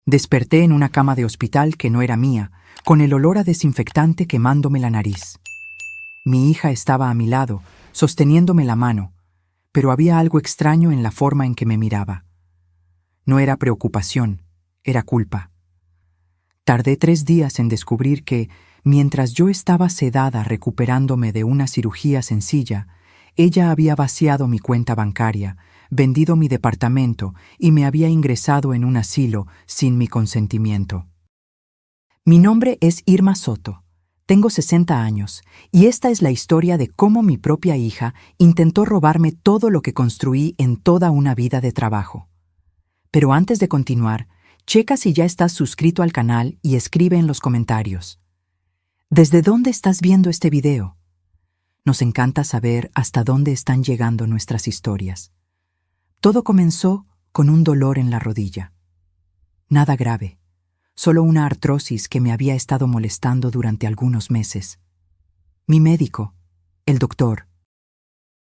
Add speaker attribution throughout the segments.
Speaker 1: Desperté en una cama de hospital que no era mía, con el olor a desinfectante quemándome la nariz. Mi hija estaba a mi lado, sosteniéndome la mano, pero había algo extraño en la forma en que me miraba. No era preocupación, era culpa. Tardé 3 días en descubrir que, mientras yo estaba sedada recuperándome de una cirugía sencilla, ella había vaciado mi cuenta bancaria, vendido mi departamento y me había ingresado en un asilo sin mi consentimiento. Mi nombre es Irma Soto. Tengo 60 años y esta es la historia de cómo mi propia hija intentó robarme todo lo que construí en toda una vida de trabajo. Pero antes de continuar, checa si ya estás suscrito al canal y escribe en los comentarios. ¿Desde dónde estás viendo este video? Nos encanta saber hasta dónde están llegando nuestras historias. Todo comenzó con un dolor en la rodilla. Nada grave, solo una artrosis que me había estado molestando durante algunos meses. Mi médico, el doctor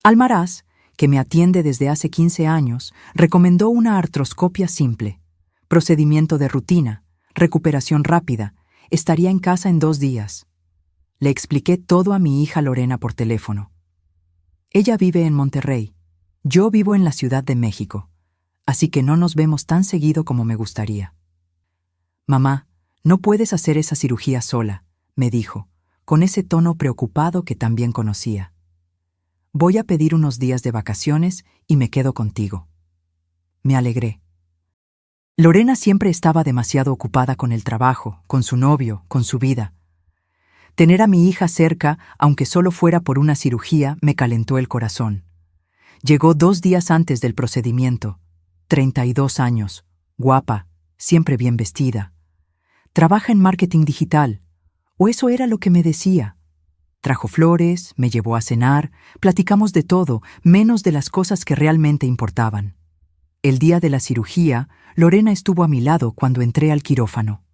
Speaker 1: Almaraz, que me atiende desde hace 15 años, recomendó una artroscopia simple, procedimiento de rutina, recuperación rápida, estaría en casa en 2 días. Le expliqué todo a mi hija Lorena por teléfono. Ella vive en Monterrey. Yo vivo en la Ciudad de México, así que no nos vemos tan seguido como me gustaría. Mamá, no puedes hacer esa cirugía sola, me dijo, con ese tono preocupado que también conocía. Voy a pedir unos días de vacaciones y me quedo contigo. Me alegré. Lorena siempre estaba demasiado ocupada con el trabajo, con su novio, con su vida. Tener a mi hija cerca, aunque solo fuera por una cirugía, me calentó el corazón. Llegó 2 días antes del procedimiento. 32 años, guapa, siempre bien vestida. Trabaja en marketing digital, o eso era lo que me decía. Trajo flores, me llevó a cenar, platicamos de todo, menos de las cosas que realmente importaban. El día de la cirugía, Lorena estuvo a mi lado cuando entré al quirófano.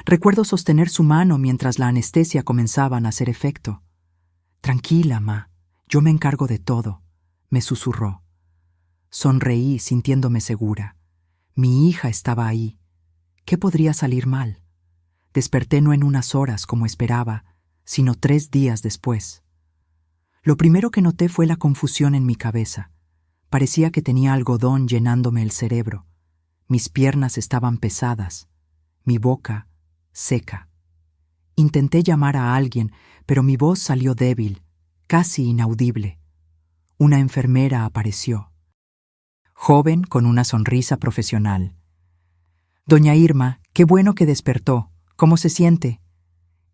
Speaker 1: Recuerdo sostener su mano mientras la anestesia comenzaba a hacer efecto. Tranquila, ma, yo me encargo de todo, me susurró. Sonreí sintiéndome segura. Mi hija estaba ahí. ¿Qué podría salir mal? Desperté no en unas horas como esperaba, sino 3 días después. Lo primero que noté fue la confusión en mi cabeza. Parecía que tenía algodón llenándome el cerebro. Mis piernas estaban pesadas, mi boca seca. Intenté llamar a alguien, pero mi voz salió débil, casi inaudible. Una enfermera apareció. Joven con una sonrisa profesional. Doña Irma, qué bueno que despertó. ¿Cómo se siente?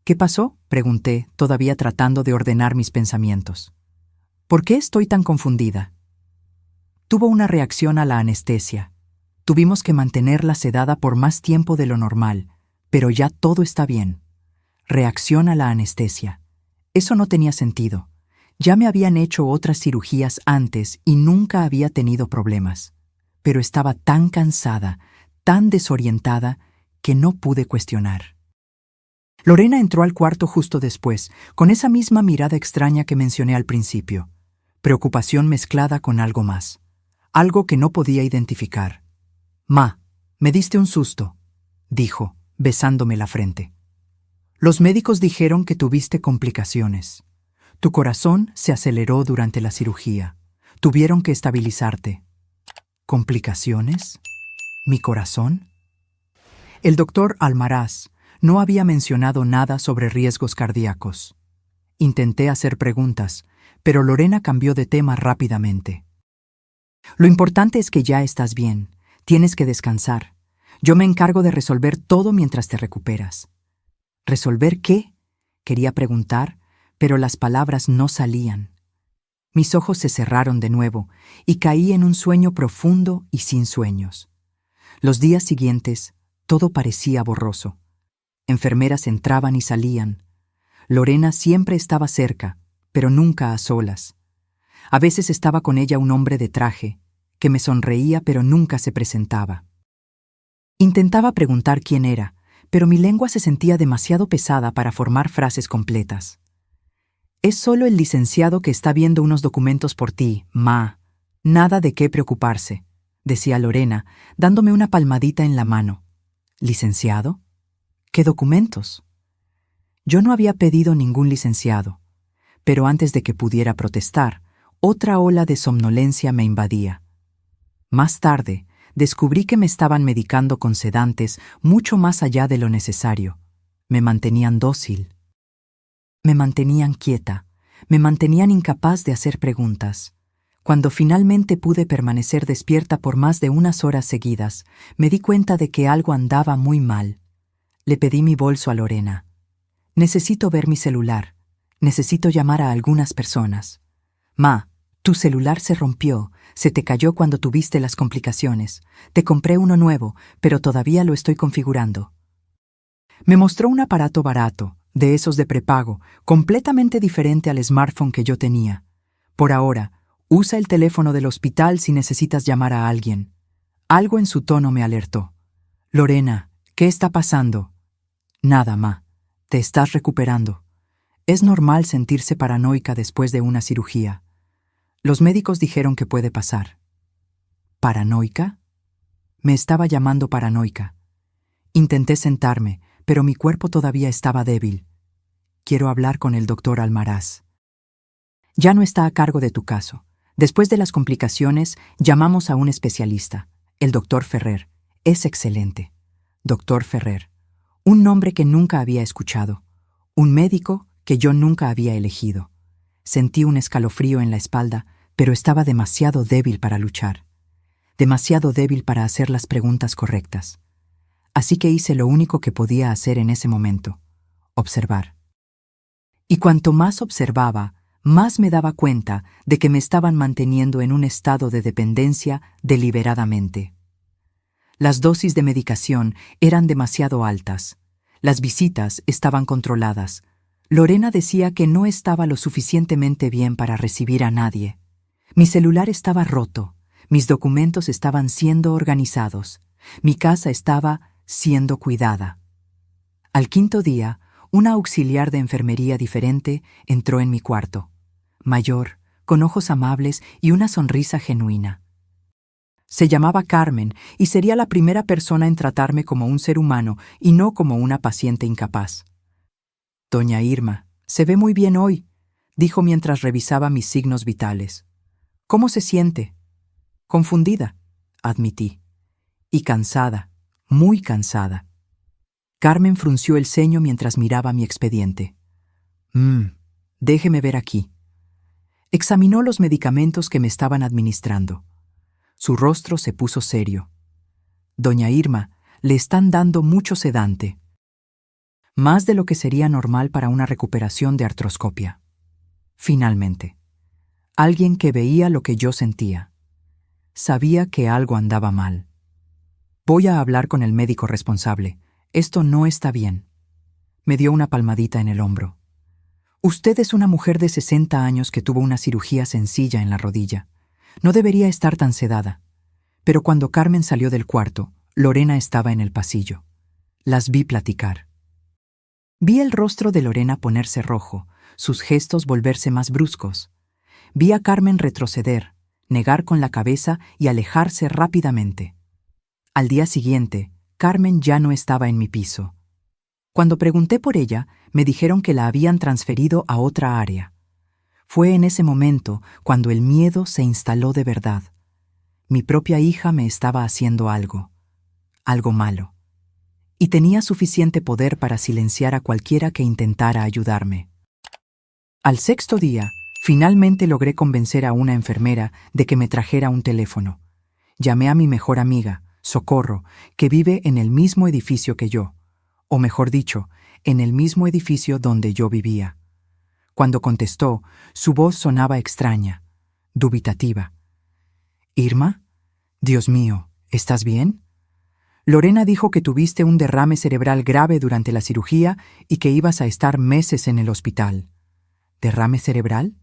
Speaker 1: ¿Qué pasó?, pregunté, todavía tratando de ordenar mis pensamientos. ¿Por qué estoy tan confundida? Tuvo una reacción a la anestesia. Tuvimos que mantenerla sedada por más tiempo de lo normal, pero ya todo está bien. Reacción a la anestesia. Eso no tenía sentido. Ya me habían hecho otras cirugías antes y nunca había tenido problemas. Pero estaba tan cansada, tan desorientada, que no pude cuestionar. Lorena entró al cuarto justo después, con esa misma mirada extraña que mencioné al principio. Preocupación mezclada con algo más. Algo que no podía identificar. «Ma, me diste un susto», dijo, besándome la frente. «Los médicos dijeron que tuviste complicaciones. Tu corazón se aceleró durante la cirugía. Tuvieron que estabilizarte». ¿Complicaciones? ¿Mi corazón? El doctor Almaraz no había mencionado nada sobre riesgos cardíacos. Intenté hacer preguntas, pero Lorena cambió de tema rápidamente. «Lo importante es que ya estás bien. Tienes que descansar. Yo me encargo de resolver todo mientras te recuperas». ¿Resolver qué?, quería preguntar, pero las palabras no salían. Mis ojos se cerraron de nuevo y caí en un sueño profundo y sin sueños. Los días siguientes, todo parecía borroso. Enfermeras entraban y salían. Lorena siempre estaba cerca, pero nunca a solas. A veces estaba con ella un hombre de traje, que me sonreía pero nunca se presentaba. Intentaba preguntar quién era, pero mi lengua se sentía demasiado pesada para formar frases completas. «Es solo el licenciado que está viendo unos documentos por ti, ma. Nada de qué preocuparse», decía Lorena, dándome una palmadita en la mano. ¿Licenciado? ¿Qué documentos? Yo no había pedido ningún licenciado, pero antes de que pudiera protestar, otra ola de somnolencia me invadía. Más tarde, descubrí que me estaban medicando con sedantes mucho más allá de lo necesario. Me mantenían dócil. Me mantenían quieta. Me mantenían incapaz de hacer preguntas. Cuando finalmente pude permanecer despierta por más de unas horas seguidas, me di cuenta de que algo andaba muy mal. Le pedí mi bolso a Lorena. Necesito ver mi celular. Necesito llamar a algunas personas. Ma, tu celular se rompió. Se te cayó cuando tuviste las complicaciones. Te compré uno nuevo, pero todavía lo estoy configurando. Me mostró un aparato barato, de esos de prepago, completamente diferente al smartphone que yo tenía. Por ahora, usa el teléfono del hospital si necesitas llamar a alguien. Algo en su tono me alertó. Lorena, ¿qué está pasando? Nada, ma. Te estás recuperando. Es normal sentirse paranoica después de una cirugía. Los médicos dijeron que puede pasar. ¿Paranoica? Me estaba llamando paranoica. Intenté sentarme, pero mi cuerpo todavía estaba débil. Quiero hablar con el doctor Almaraz. Ya no está a cargo de tu caso. Después de las complicaciones, llamamos a un especialista, el doctor Ferrer. Es excelente. Doctor Ferrer. Un nombre que nunca había escuchado. Un médico que yo nunca había elegido. Sentí un escalofrío en la espalda, pero estaba demasiado débil para luchar. Demasiado débil para hacer las preguntas correctas. Así que hice lo único que podía hacer en ese momento: observar. Y cuanto más observaba, más me daba cuenta de que me estaban manteniendo en un estado de dependencia deliberadamente. Las dosis de medicación eran demasiado altas. Las visitas estaban controladas. Lorena decía que no estaba lo suficientemente bien para recibir a nadie. Mi celular estaba roto. Mis documentos estaban siendo organizados. Mi casa estaba siendo cuidada. Al quinto día, una auxiliar de enfermería diferente entró en mi cuarto. Mayor, con ojos amables y una sonrisa genuina. Se llamaba Carmen y sería la primera persona en tratarme como un ser humano y no como una paciente incapaz. Doña Irma, se ve muy bien hoy, dijo mientras revisaba mis signos vitales. ¿Cómo se siente? Confundida, admití. Y cansada, muy cansada. Carmen frunció el ceño mientras miraba mi expediente. Déjeme ver aquí. Examinó los medicamentos que me estaban administrando. Su rostro se puso serio. Doña Irma, le están dando mucho sedante. Más de lo que sería normal para una recuperación de artroscopia. Finalmente, alguien que veía lo que yo sentía. Sabía que algo andaba mal. Voy a hablar con el médico responsable. Esto no está bien. Me dio una palmadita en el hombro. Usted es una mujer de 60 años que tuvo una cirugía sencilla en la rodilla. No debería estar tan sedada. Pero cuando Carmen salió del cuarto, Lorena estaba en el pasillo. Las vi platicar. Vi el rostro de Lorena ponerse rojo, sus gestos volverse más bruscos. Vi a Carmen retroceder, negar con la cabeza y alejarse rápidamente. Al día siguiente, Carmen ya no estaba en mi piso. Cuando pregunté por ella, me dijeron que la habían transferido a otra área. Fue en ese momento cuando el miedo se instaló de verdad. Mi propia hija me estaba haciendo algo malo. Y tenía suficiente poder para silenciar a cualquiera que intentara ayudarme. Al sexto día, finalmente logré convencer a una enfermera de que me trajera un teléfono. Llamé a mi mejor amiga, Socorro, que vive en el mismo edificio que yo, o mejor dicho, en el mismo edificio donde yo vivía. Cuando contestó, su voz sonaba extraña, dubitativa. «¿Irma? Dios mío, ¿estás bien?» Lorena dijo que tuviste un derrame cerebral grave durante la cirugía y que ibas a estar meses en el hospital. ¿Derrame cerebral?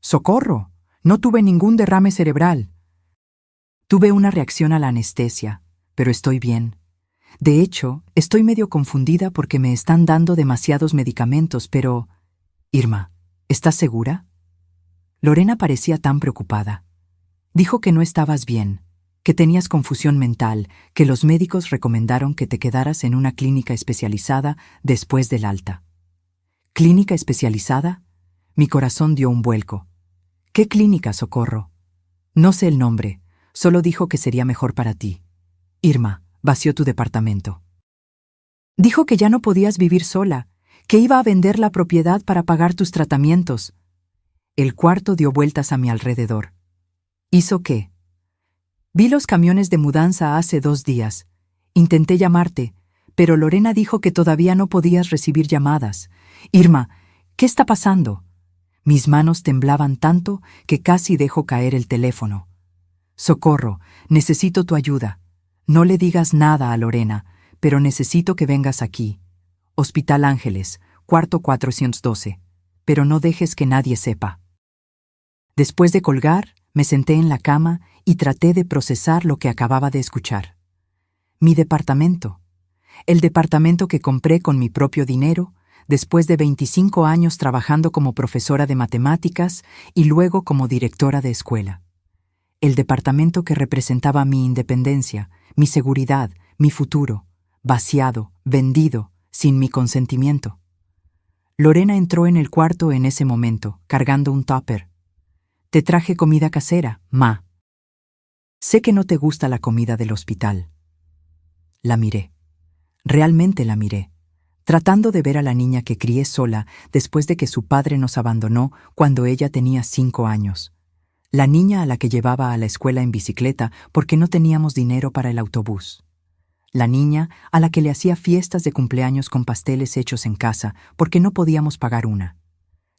Speaker 1: ¡Socorro! No tuve ningún derrame cerebral. Tuve una reacción a la anestesia, pero estoy bien. De hecho, estoy medio confundida porque me están dando demasiados medicamentos, pero... Irma, ¿estás segura? Lorena parecía tan preocupada. Dijo que no estabas bien, que tenías confusión mental, que los médicos recomendaron que te quedaras en una clínica especializada después del alta. ¿Clínica especializada? Mi corazón dio un vuelco. ¿Qué clínica, Socorro? No sé el nombre, solo dijo que sería mejor para ti. Irma, vació tu departamento. Dijo que ya no podías vivir sola, que iba a vender la propiedad para pagar tus tratamientos. El cuarto dio vueltas a mi alrededor. ¿Hizo qué? Vi los camiones de mudanza hace 2 días. Intenté llamarte, pero Lorena dijo que todavía no podías recibir llamadas. Irma, ¿qué está pasando? Mis manos temblaban tanto que casi dejo caer el teléfono. Socorro, necesito tu ayuda. No le digas nada a Lorena, pero necesito que vengas aquí. Hospital Ángeles, cuarto 412. Pero no dejes que nadie sepa. Después de colgar, me senté en la cama y traté de procesar lo que acababa de escuchar. Mi departamento. El departamento que compré con mi propio dinero, después de 25 años trabajando como profesora de matemáticas y luego como directora de escuela. El departamento que representaba mi independencia, mi seguridad, mi futuro, vaciado, vendido, sin mi consentimiento. Lorena entró en el cuarto en ese momento, cargando un tupper. Te traje comida casera, ma. Sé que no te gusta la comida del hospital. La miré. Realmente la miré, tratando de ver a la niña que crié sola después de que su padre nos abandonó cuando ella tenía 5 años. La niña a la que llevaba a la escuela en bicicleta porque no teníamos dinero para el autobús. La niña a la que le hacía fiestas de cumpleaños con pasteles hechos en casa porque no podíamos pagar una.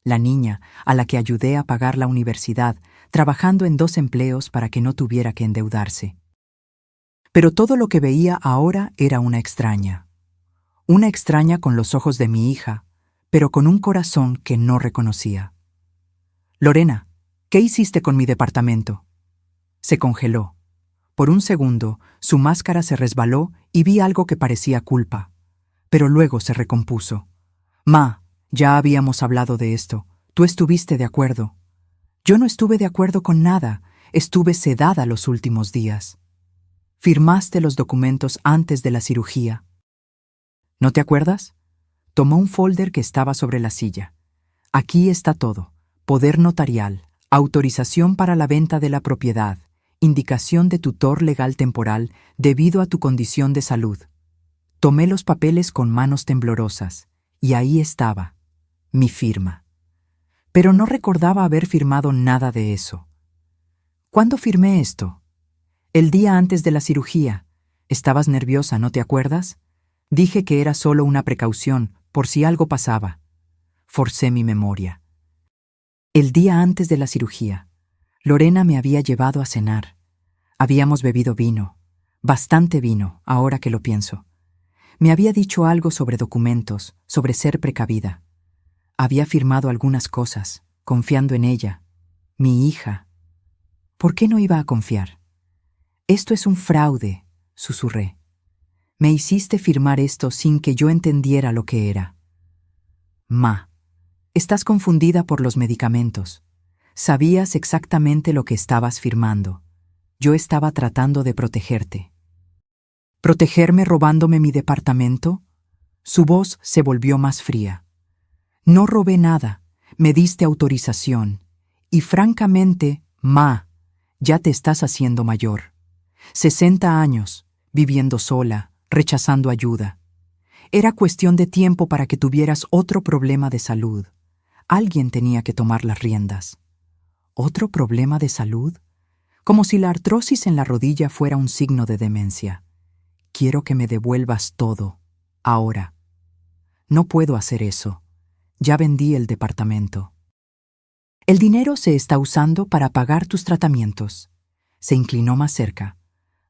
Speaker 1: La niña a la que ayudé a pagar la universidad, trabajando en 2 empleos para que no tuviera que endeudarse. Pero todo lo que veía ahora era una extraña. Una extraña con los ojos de mi hija, pero con un corazón que no reconocía. Lorena, ¿qué hiciste con mi departamento? Se congeló. Por un segundo, su máscara se resbaló y vi algo que parecía culpa. Pero luego se recompuso. Ma, ya habíamos hablado de esto. Tú estuviste de acuerdo. Yo no estuve de acuerdo con nada. Estuve sedada los últimos días. Firmaste los documentos antes de la cirugía. ¿No te acuerdas? Tomó un folder que estaba sobre la silla. Aquí está todo. Poder notarial, autorización para la venta de la propiedad, indicación de tutor legal temporal debido a tu condición de salud. Tomé los papeles con manos temblorosas, y ahí estaba, mi firma. Pero no recordaba haber firmado nada de eso. ¿Cuándo firmé esto? El día antes de la cirugía. Estabas nerviosa, ¿no te acuerdas? Dije que era solo una precaución, por si algo pasaba. Forcé mi memoria. El día antes de la cirugía, Lorena me había llevado a cenar. Habíamos bebido vino, bastante vino, ahora que lo pienso. Me había dicho algo sobre documentos, sobre ser precavida. Había firmado algunas cosas, confiando en ella, mi hija. ¿Por qué no iba a confiar? Esto es un fraude, susurré. Me hiciste firmar esto sin que yo entendiera lo que era. Ma, estás confundida por los medicamentos. Sabías exactamente lo que estabas firmando. Yo estaba tratando de protegerte. ¿Protegerme robándome mi departamento? Su voz se volvió más fría. No robé nada, me diste autorización. Y francamente, ma, ya te estás haciendo mayor. 60 años, viviendo sola, rechazando ayuda. Era cuestión de tiempo para que tuvieras otro problema de salud. Alguien tenía que tomar las riendas. ¿Otro problema de salud? Como si la artrosis en la rodilla fuera un signo de demencia. Quiero que me devuelvas todo, ahora. No puedo hacer eso. Ya vendí el departamento. El dinero se está usando para pagar tus tratamientos. Se inclinó más cerca.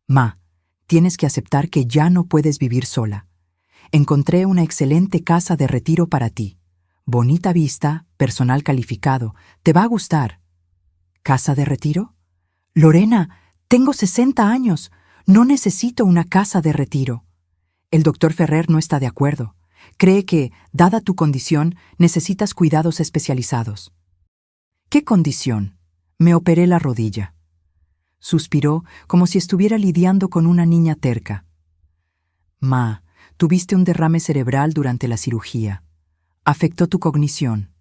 Speaker 1: Ma, tienes que aceptar que ya no puedes vivir sola. Encontré una excelente casa de retiro para ti. Bonita vista, personal calificado. Te va a gustar. ¿Casa de retiro? Lorena, tengo 60 años. No necesito una casa de retiro. El doctor Ferrer no está de acuerdo. Cree que, dada tu condición, necesitas cuidados especializados. ¿Qué condición? Me operé la rodilla. Suspiró como si estuviera lidiando con una niña terca. Ma, tuviste un derrame cerebral durante la cirugía. Afectó tu cognición.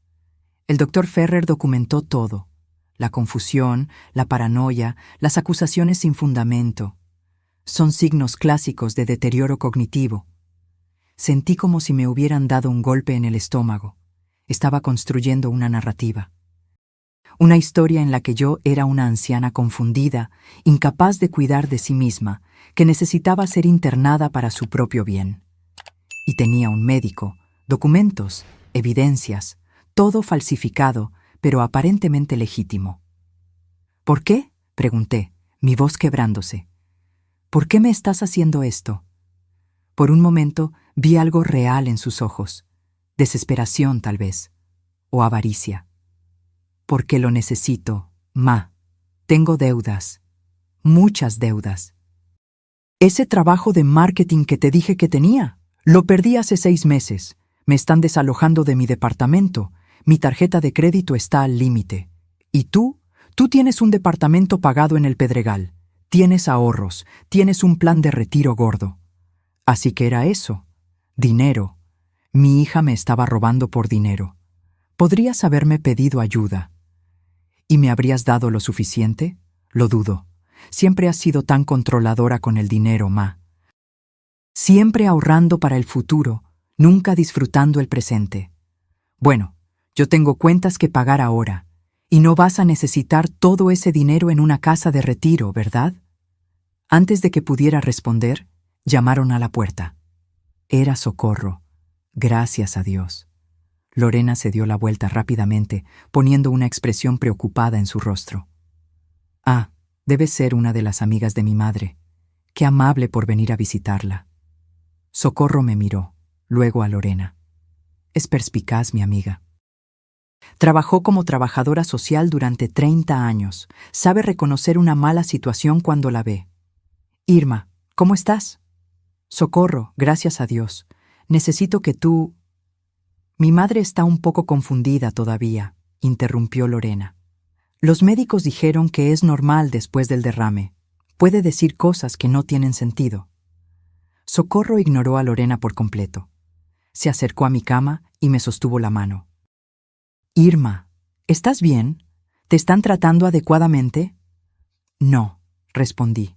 Speaker 1: El doctor Ferrer documentó todo. La confusión, la paranoia, las acusaciones sin fundamento. Son signos clásicos de deterioro cognitivo. Sentí como si me hubieran dado un golpe en el estómago. Estaba construyendo una narrativa. Una historia en la que yo era una anciana confundida, incapaz de cuidar de sí misma, que necesitaba ser internada para su propio bien. Y tenía un médico, documentos, evidencias, todo falsificado, pero aparentemente legítimo. ¿Por qué?, pregunté, mi voz quebrándose. ¿Por qué me estás haciendo esto? Por un momento vi algo real en sus ojos, desesperación tal vez, o avaricia. Porque lo necesito, ma. Tengo deudas, muchas deudas. Ese trabajo de marketing que te dije que tenía, lo perdí hace 6 meses. Me están desalojando de mi departamento. Mi tarjeta de crédito está al límite. ¿Y tú? Tú tienes un departamento pagado en el Pedregal. Tienes ahorros, tienes un plan de retiro gordo. Así que era eso. Dinero. Mi hija me estaba robando por dinero. Podrías haberme pedido ayuda. ¿Y me habrías dado lo suficiente? Lo dudo. Siempre has sido tan controladora con el dinero, ma. Siempre ahorrando para el futuro, nunca disfrutando el presente. Bueno, yo tengo cuentas que pagar ahora, y no vas a necesitar todo ese dinero en una casa de retiro, ¿verdad? Antes de que pudiera responder, llamaron a la puerta. Era Socorro. Gracias a Dios. Lorena se dio la vuelta rápidamente, poniendo una expresión preocupada en su rostro. Ah, debe ser una de las amigas de mi madre. Qué amable por venir a visitarla. Socorro me miró, luego a Lorena. Es perspicaz, mi amiga. Trabajó como trabajadora social durante 30 años. Sabe reconocer una mala situación cuando la ve. Irma, ¿cómo estás? Socorro, gracias a Dios. Necesito que tú... Mi madre está un poco confundida todavía, interrumpió Lorena. Los médicos dijeron que es normal después del derrame. Puede decir cosas que no tienen sentido. Socorro ignoró a Lorena por completo. Se acercó a mi cama y me sostuvo la mano. Irma, ¿estás bien? ¿Te están tratando adecuadamente? No, respondí,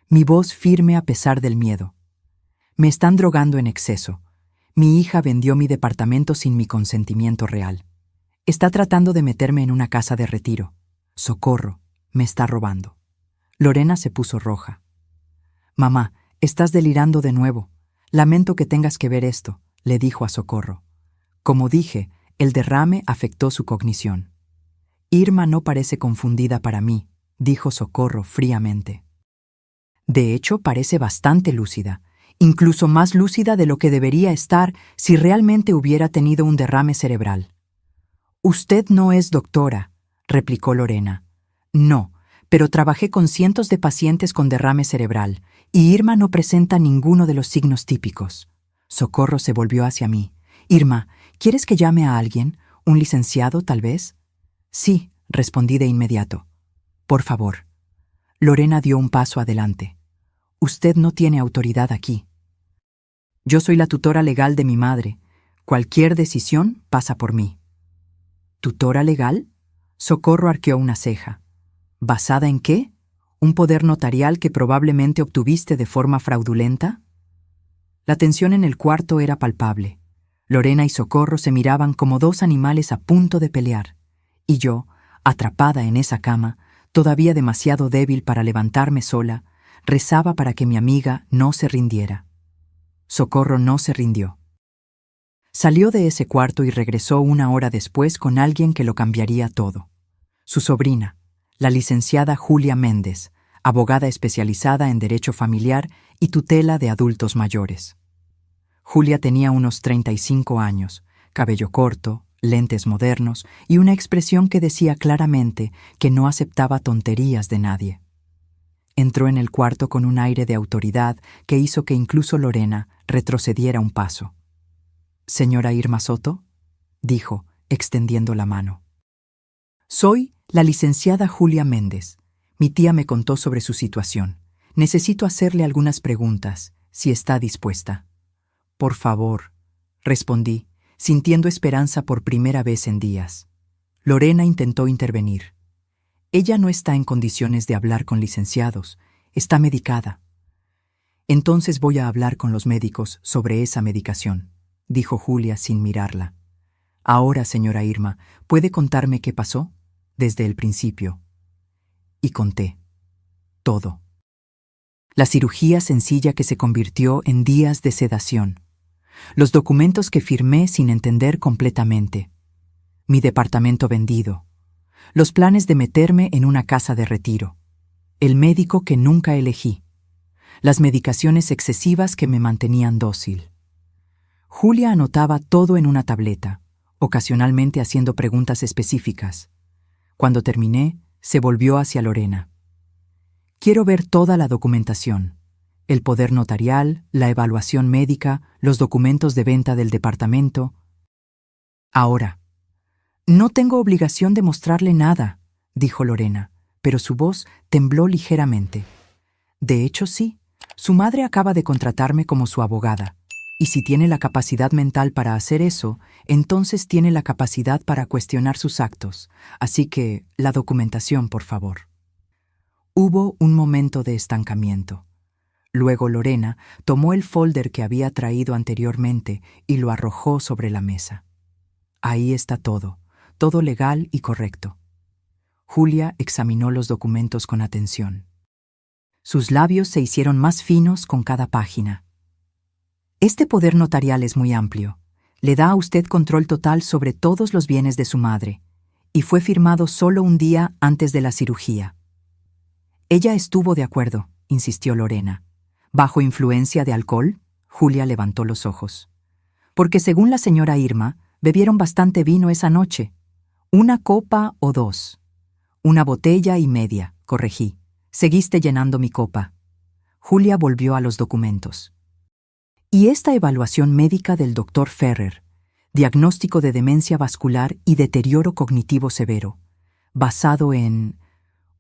Speaker 1: mi voz firme a pesar del miedo. Me están drogando en exceso. Mi hija vendió mi departamento sin mi consentimiento real. Está tratando de meterme en una casa de retiro. Socorro, me está robando. Lorena se puso roja. Mamá, estás delirando de nuevo. Lamento que tengas que ver esto, le dijo a Socorro. Como dije, el derrame afectó su cognición. Irma no parece confundida para mí, dijo Socorro fríamente. De hecho, parece bastante lúcida. Incluso más lúcida de lo que debería estar si realmente hubiera tenido un derrame cerebral. Usted no es doctora, replicó Lorena. No, pero trabajé con cientos de pacientes con derrame cerebral, y Irma no presenta ninguno de los signos típicos. Socorro se volvió hacia mí. Irma, ¿quieres que llame a alguien? ¿Un licenciado, tal vez? Sí, respondí de inmediato. Por favor. Lorena dio un paso adelante. Usted no tiene autoridad aquí. Yo soy la tutora legal de mi madre. Cualquier decisión pasa por mí. ¿Tutora legal? Socorro arqueó una ceja. ¿Basada en qué? ¿Un poder notarial que probablemente obtuviste de forma fraudulenta? La tensión en el cuarto era palpable. Lorena y Socorro se miraban como dos animales a punto de pelear, y yo, atrapada en esa cama, todavía demasiado débil para levantarme sola, rezaba para que mi amiga no se rindiera. Socorro no se rindió. Salió de ese cuarto y regresó 1 hora después con alguien que lo cambiaría todo. Su sobrina, la licenciada Julia Méndez, abogada especializada en derecho familiar y tutela de adultos mayores. Julia tenía unos 35 años, cabello corto, lentes modernos y una expresión que decía claramente que no aceptaba tonterías de nadie. Entró en el cuarto con un aire de autoridad que hizo que incluso Lorena retrocediera un paso. «Señora Irma Soto», dijo, extendiendo la mano. «Soy la licenciada Julia Méndez. Mi tía me contó sobre su situación. Necesito hacerle algunas preguntas, si está dispuesta. Por favor, respondí, sintiendo esperanza por primera vez en días. Lorena intentó intervenir. Ella no está en condiciones de hablar con licenciados, está medicada. Entonces voy a hablar con los médicos sobre esa medicación, dijo Julia sin mirarla. Ahora, señora Irma, ¿puede contarme qué pasó? Desde el principio. Y conté. Todo. La cirugía sencilla que se convirtió en días de sedación. Los documentos que firmé sin entender completamente. Mi departamento vendido. Los planes de meterme en una casa de retiro. El médico que nunca elegí. Las medicaciones excesivas que me mantenían dócil. Julia anotaba todo en una tableta, ocasionalmente haciendo preguntas específicas. Cuando terminé, se volvió hacia Lorena. Quiero ver toda la documentación. El poder notarial, la evaluación médica, los documentos de venta del departamento. Ahora. No tengo obligación de mostrarle nada, dijo Lorena, pero su voz tembló ligeramente. De hecho, sí. Su madre acaba de contratarme como su abogada, y si tiene la capacidad mental para hacer eso, entonces tiene la capacidad para cuestionar sus actos. Así que, la documentación, por favor. Hubo un momento de estancamiento. Luego Lorena tomó el folder que había traído anteriormente y lo arrojó sobre la mesa. Ahí está todo legal y correcto. Julia examinó los documentos con atención. Sus labios se hicieron más finos con cada página. Este poder notarial es muy amplio. Le da a usted control total sobre todos los bienes de su madre, y fue firmado solo un día antes de la cirugía. Ella estuvo de acuerdo, insistió Lorena. ¿Bajo influencia de alcohol? Julia levantó los ojos. Porque según la señora Irma, bebieron bastante vino esa noche. 1 copa o 2. 1 botella y media, corregí. Seguiste llenando mi copa. Julia volvió a los documentos. Y esta evaluación médica del doctor Ferrer, diagnóstico de demencia vascular y deterioro cognitivo severo, basado en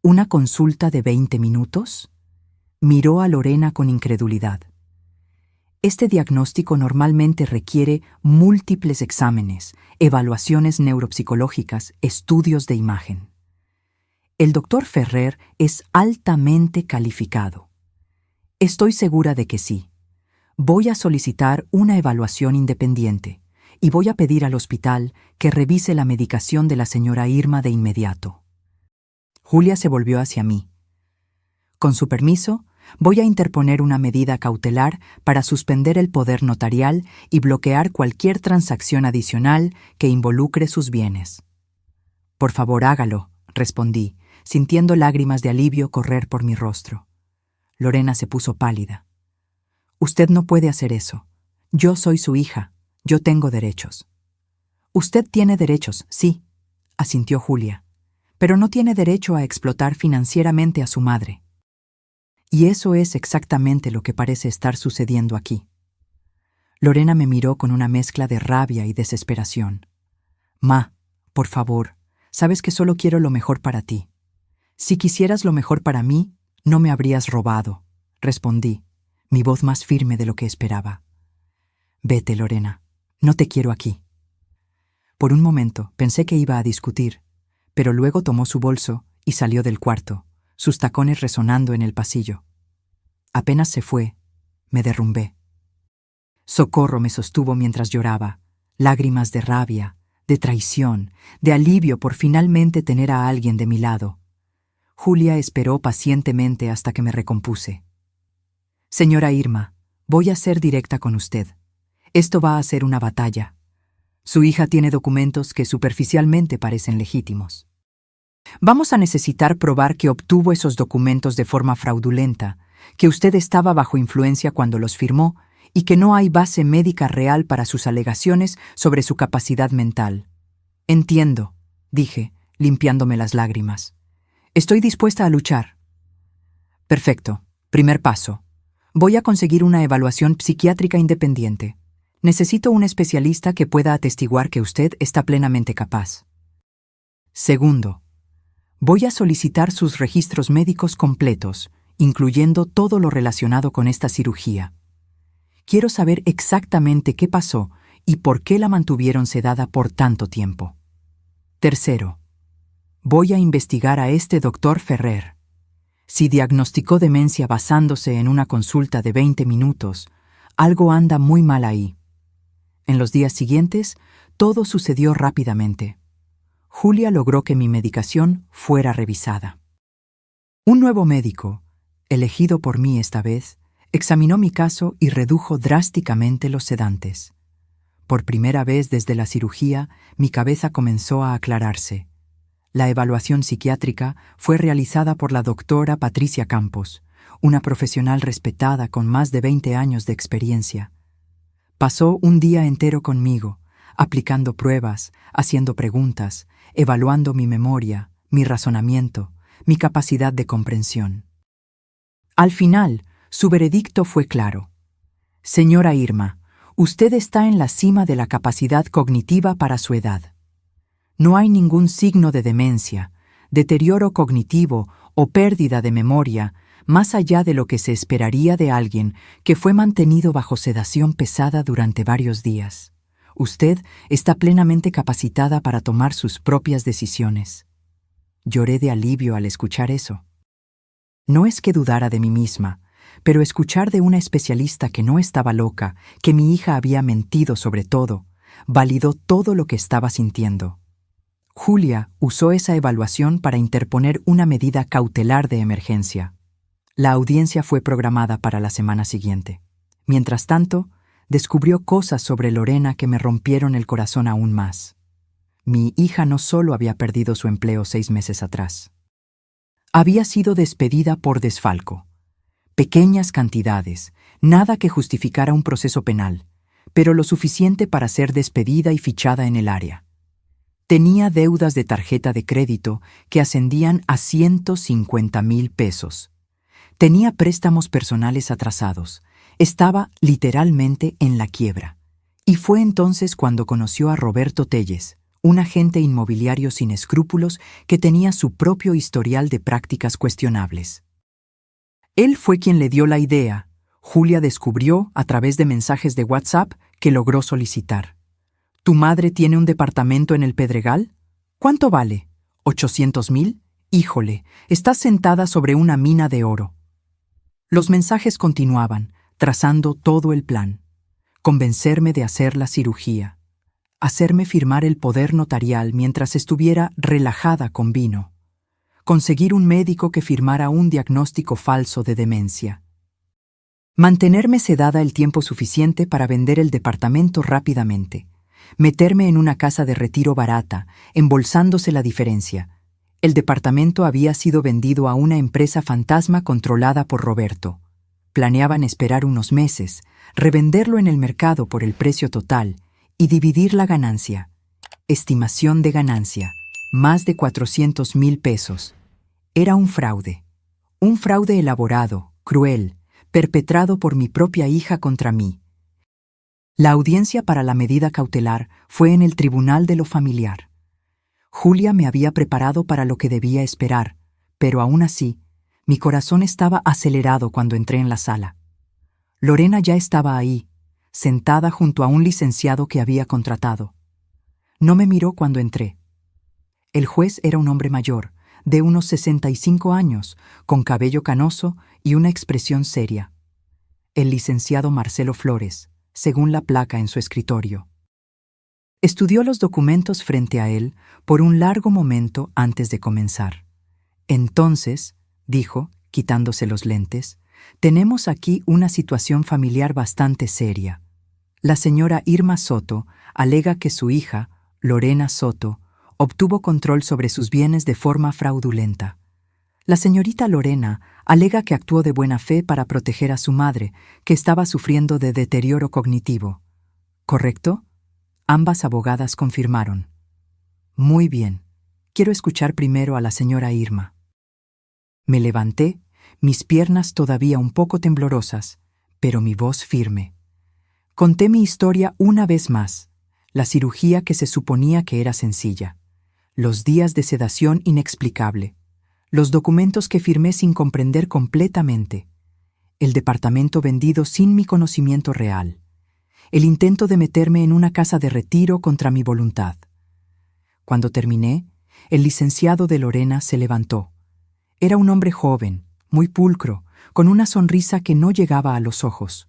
Speaker 1: ¿una consulta de 20 minutos? Miró a Lorena con incredulidad. Este diagnóstico normalmente requiere múltiples exámenes, evaluaciones neuropsicológicas, estudios de imagen. El doctor Ferrer es altamente calificado. Estoy segura de que sí. Voy a solicitar una evaluación independiente y voy a pedir al hospital que revise la medicación de la señora Irma de inmediato. Julia se volvió hacia mí. Con su permiso, voy a interponer una medida cautelar para suspender el poder notarial y bloquear cualquier transacción adicional que involucre sus bienes. Por favor, hágalo, respondí, sintiendo lágrimas de alivio correr por mi rostro. Lorena se puso pálida. Usted no puede hacer eso. Yo soy su hija. Yo tengo derechos. Usted tiene derechos, sí, asintió Julia, pero no tiene derecho a explotar financieramente a su madre. Y eso es exactamente lo que parece estar sucediendo aquí. Lorena me miró con una mezcla de rabia y desesperación. Ma, por favor, sabes que solo quiero lo mejor para ti. Si quisieras lo mejor para mí, no me habrías robado, respondí, mi voz más firme de lo que esperaba. Vete, Lorena, no te quiero aquí. Por un momento pensé que iba a discutir, pero luego tomó su bolso y salió del cuarto, sus tacones resonando en el pasillo. Apenas se fue, me derrumbé. Socorro me sostuvo mientras lloraba, lágrimas de rabia, de traición, de alivio por finalmente tener a alguien de mi lado. Julia esperó pacientemente hasta que me recompuse. Señora Irma, voy a ser directa con usted. Esto va a ser una batalla. Su hija tiene documentos que superficialmente parecen legítimos. Vamos a necesitar probar que obtuvo esos documentos de forma fraudulenta, que usted estaba bajo influencia cuando los firmó y que no hay base médica real para sus alegaciones sobre su capacidad mental. Entiendo, dije, limpiándome las lágrimas. Estoy dispuesta a luchar. Perfecto. Primer paso. Voy a conseguir una evaluación psiquiátrica independiente. Necesito un especialista que pueda atestiguar que usted está plenamente capaz. Segundo, Voy a solicitar sus registros médicos completos, incluyendo todo lo relacionado con esta cirugía. Quiero saber exactamente qué pasó y por qué la mantuvieron sedada por tanto tiempo. Tercero, voy a investigar a este doctor Ferrer. Si diagnosticó demencia basándose en una consulta de 20 minutos, algo anda muy mal ahí. En los días siguientes, todo sucedió rápidamente. Julia logró que mi medicación fuera revisada. Un nuevo médico, elegido por mí esta vez, examinó mi caso y redujo drásticamente los sedantes. Por primera vez desde la cirugía, mi cabeza comenzó a aclararse. La evaluación psiquiátrica fue realizada por la doctora Patricia Campos, una profesional respetada con más de 20 años de experiencia. Pasó un día entero conmigo, aplicando pruebas, haciendo preguntas, evaluando mi memoria, mi razonamiento, mi capacidad de comprensión. Al final, su veredicto fue claro. Señora Irma, usted está en la cima de la capacidad cognitiva para su edad. No hay ningún signo de demencia, deterioro cognitivo o pérdida de memoria más allá de lo que se esperaría de alguien que fue mantenido bajo sedación pesada durante varios días. Usted está plenamente capacitada para tomar sus propias decisiones. Lloré de alivio al escuchar eso. No es que dudara de mí misma, pero escuchar de una especialista que no estaba loca, que mi hija había mentido sobre todo, validó todo lo que estaba sintiendo. Julia usó esa evaluación para interponer una medida cautelar de emergencia. La audiencia fue programada para la semana siguiente. Mientras tanto, descubrió cosas sobre Lorena que me rompieron el corazón aún más. Mi hija no solo había perdido su empleo 6 meses atrás. Había sido despedida por desfalco. Pequeñas cantidades, nada que justificara un proceso penal, pero lo suficiente para ser despedida y fichada en el área. Tenía deudas de tarjeta de crédito que ascendían a 150,000 pesos. Tenía préstamos personales atrasados. Estaba literalmente en la quiebra. Y fue entonces cuando conoció a Roberto Telles, un agente inmobiliario sin escrúpulos que tenía su propio historial de prácticas cuestionables. Él fue quien le dio la idea. Julia descubrió, a través de mensajes de WhatsApp, que logró solicitar. ¿Tu madre tiene un departamento en el Pedregal? ¿Cuánto vale? ¿800,000? Híjole, estás sentada sobre una mina de oro. Los mensajes continuaban, trazando todo el plan. Convencerme de hacer la cirugía. Hacerme firmar el poder notarial mientras estuviera relajada con vino. Conseguir un médico que firmara un diagnóstico falso de demencia. Mantenerme sedada el tiempo suficiente para vender el departamento rápidamente. Meterme en una casa de retiro barata, embolsándose la diferencia. El departamento había sido vendido a una empresa fantasma controlada por Roberto. Planeaban esperar unos meses, revenderlo en el mercado por el precio total y dividir la ganancia. Estimación de ganancia, más de 400,000 pesos. Era un fraude elaborado, cruel, perpetrado por mi propia hija contra mí. La audiencia para la medida cautelar fue en el Tribunal de lo Familiar. Julia me había preparado para lo que debía esperar, pero aún así, mi corazón estaba acelerado cuando entré en la sala. Lorena ya estaba ahí, sentada junto a un licenciado que había contratado. No me miró cuando entré. El juez era un hombre mayor, de unos 65 años, con cabello canoso y una expresión seria. El licenciado Marcelo Flores, según la placa en su escritorio. Estudió los documentos frente a él por un largo momento antes de comenzar. Entonces, dijo, quitándose los lentes, tenemos aquí una situación familiar bastante seria. La señora Irma Soto alega que su hija, Lorena Soto, obtuvo control sobre sus bienes de forma fraudulenta. La señorita Lorena alega que actuó de buena fe para proteger a su madre, que estaba sufriendo de deterioro cognitivo. ¿Correcto? Ambas abogadas confirmaron. Muy bien. Quiero escuchar primero a la señora Irma. Me levanté, mis piernas todavía un poco temblorosas, pero mi voz firme. Conté mi historia una vez más, la cirugía que se suponía que era sencilla. Los días de sedación inexplicable. Los documentos que firmé sin comprender completamente. El departamento vendido sin mi conocimiento real. El intento de meterme en una casa de retiro contra mi voluntad. Cuando terminé, el licenciado de Lorena se levantó. Era un hombre joven, muy pulcro, con una sonrisa que no llegaba a los ojos.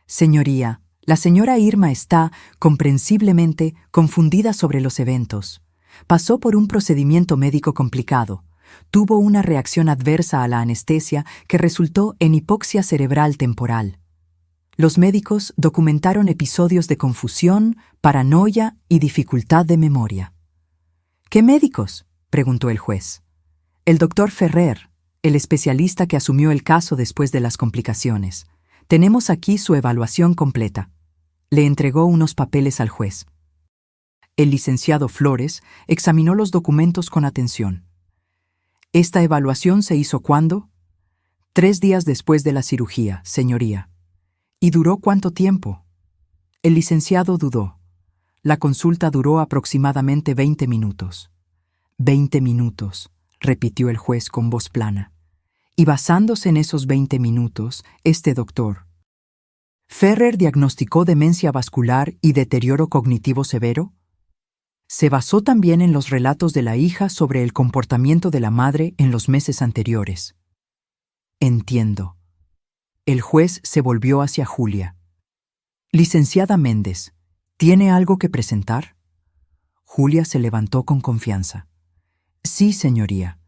Speaker 1: Señoría, la señora Irma está, comprensiblemente, confundida sobre los eventos. Pasó por un procedimiento médico complicado. Tuvo una reacción adversa a la anestesia que resultó en hipoxia cerebral temporal. Los médicos documentaron episodios de confusión, paranoia y dificultad de memoria. ¿Qué médicos?, preguntó el juez. El doctor Ferrer, el especialista que asumió el caso después de las complicaciones. Tenemos aquí su evaluación completa. Le entregó unos papeles al juez. El licenciado Flores examinó los documentos con atención. ¿Esta evaluación se hizo cuándo? 3 días después de la cirugía, señoría. ¿Y duró cuánto tiempo? El licenciado dudó. La consulta duró aproximadamente 20 minutos. 20 minutos, repitió el juez con voz plana. Y basándose en esos 20 minutos, este doctor. ¿Ferrer diagnosticó demencia vascular y deterioro cognitivo severo? Se basó también en los relatos de la hija sobre el comportamiento de la madre en los meses anteriores. Entiendo. El juez se volvió hacia Julia. Licenciada Méndez, ¿tiene algo que presentar? Julia se levantó con confianza. Sí, señoría.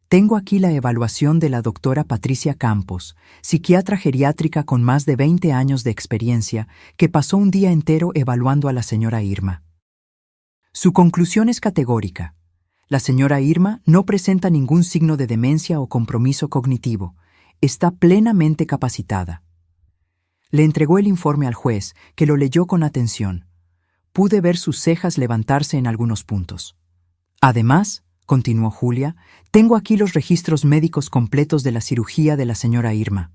Speaker 1: Tengo aquí la evaluación de la doctora Patricia Campos, psiquiatra geriátrica con más de 20 años de experiencia, que pasó un día entero evaluando a la señora Irma. Su conclusión es categórica. La señora Irma no presenta ningún signo de demencia o compromiso cognitivo. Está plenamente capacitada. Le entregó el informe al juez, que lo leyó con atención. Pude ver sus cejas levantarse en algunos puntos. Además, continuó Julia, tengo aquí los registros médicos completos de la cirugía de la señora Irma.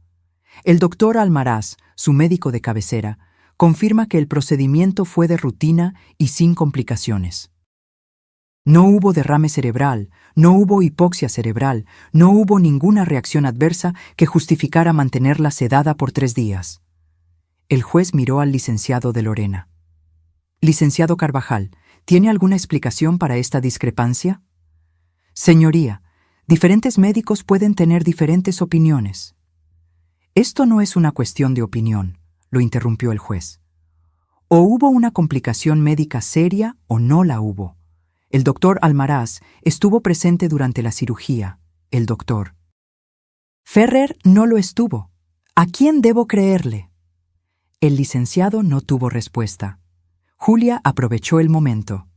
Speaker 1: El doctor Almaraz, su médico de cabecera, confirma que el procedimiento fue de rutina y sin complicaciones. No hubo derrame cerebral, no hubo hipoxia cerebral, no hubo ninguna reacción adversa que justificara mantenerla sedada por 3 días. El juez miró al licenciado de Lorena. Licenciado Carvajal, ¿tiene alguna explicación para esta discrepancia? Señoría, diferentes médicos pueden tener diferentes opiniones. Esto no es una cuestión de opinión, lo interrumpió el juez. O hubo una complicación médica seria o no la hubo. El doctor Almaraz estuvo presente durante la cirugía. El doctor Ferrer no lo estuvo. ¿A quién debo creerle? El licenciado no tuvo respuesta. Julia aprovechó el momento.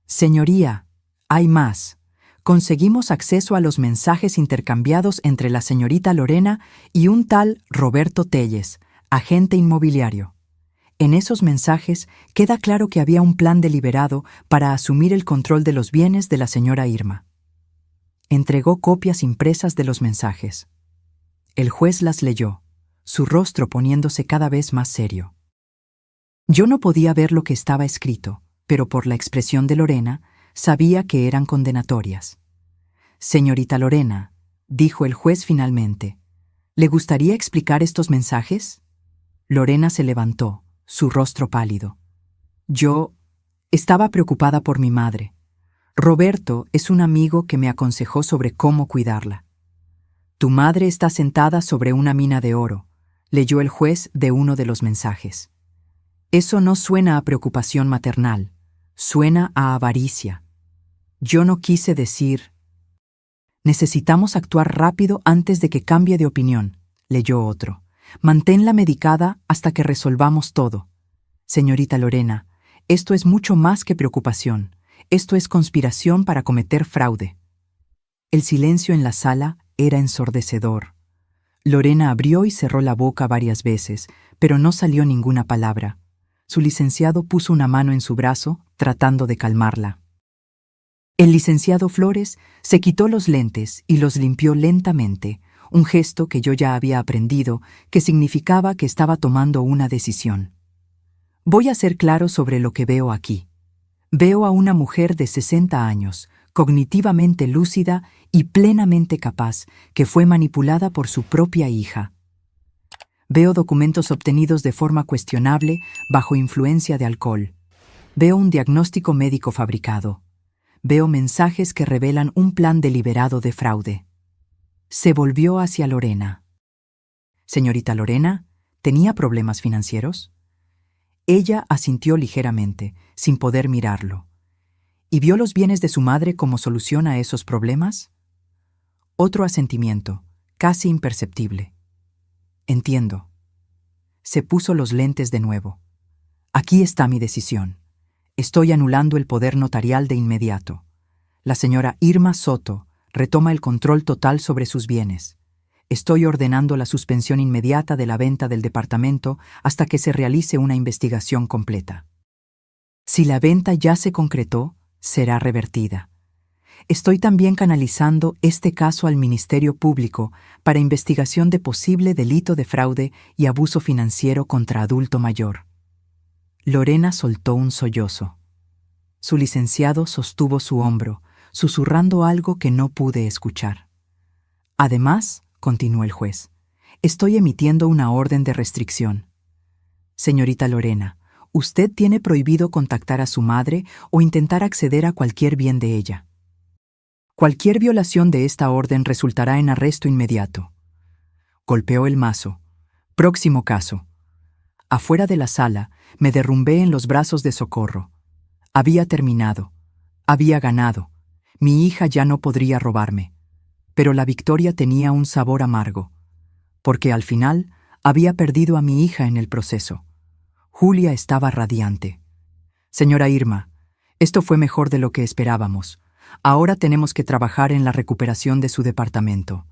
Speaker 1: Señoría, hay más. Conseguimos acceso a los mensajes intercambiados entre la señorita Lorena y un tal Roberto Telles, agente inmobiliario. En esos mensajes queda claro que había un plan deliberado para asumir el control de los bienes de la señora Irma. Entregó copias impresas de los mensajes. El juez las leyó, su rostro poniéndose cada vez más serio. Yo no podía ver lo que estaba escrito, pero por la expresión de Lorena, sabía que eran condenatorias. Señorita Lorena, dijo el juez finalmente, ¿le gustaría explicar estos mensajes? Lorena se levantó, su rostro pálido. Yo estaba preocupada por mi madre. Roberto es un amigo que me aconsejó sobre cómo cuidarla. Tu madre está sentada sobre una mina de oro, leyó el juez de uno de los mensajes. Eso no suena a preocupación maternal, suena a avaricia. Yo no quise decir. Necesitamos actuar rápido antes de que cambie de opinión, leyó otro. Manténla medicada hasta que resolvamos todo. Señorita Lorena, esto es mucho más que preocupación. Esto es conspiración para cometer fraude. El silencio en la sala era ensordecedor. Lorena abrió y cerró la boca varias veces, pero no salió ninguna palabra. Su licenciado puso una mano en su brazo, tratando de calmarla. El licenciado Flores se quitó los lentes y los limpió lentamente, un gesto que yo ya había aprendido, que significaba que estaba tomando una decisión. Voy a ser claro sobre lo que veo aquí. Veo a una mujer de 60 años, cognitivamente lúcida y plenamente capaz, que fue manipulada por su propia hija. Veo documentos obtenidos de forma cuestionable bajo influencia de alcohol. Veo un diagnóstico médico fabricado. Veo mensajes que revelan un plan deliberado de fraude. Se volvió hacia Lorena. «Señorita Lorena, ¿tenía problemas financieros?» Ella asintió ligeramente, sin poder mirarlo. ¿Y vio los bienes de su madre como solución a esos problemas? Otro asentimiento, casi imperceptible. «Entiendo». Se puso los lentes de nuevo. «Aquí está mi decisión. Estoy anulando el poder notarial de inmediato. La señora Irma Soto retoma el control total sobre sus bienes. Estoy ordenando la suspensión inmediata de la venta del departamento hasta que se realice una investigación completa. Si la venta ya se concretó, será revertida. Estoy también canalizando este caso al Ministerio Público para investigación de posible delito de fraude y abuso financiero contra adulto mayor». Lorena soltó un sollozo. Su licenciado sostuvo su hombro, susurrando algo que no pude escuchar. «Además», continuó el juez, «estoy emitiendo una orden de restricción. Señorita Lorena, usted tiene prohibido contactar a su madre o intentar acceder a cualquier bien de ella. Cualquier violación de esta orden resultará en arresto inmediato». Golpeó el mazo. «Próximo caso». Afuera de la sala, me derrumbé en los brazos de Socorro. Había terminado. Había ganado. Mi hija ya no podría robarme. Pero la victoria tenía un sabor amargo, porque al final había perdido a mi hija en el proceso. Julia estaba radiante. «Señora Irma, esto fue mejor de lo que esperábamos. Ahora tenemos que trabajar en la recuperación de su departamento.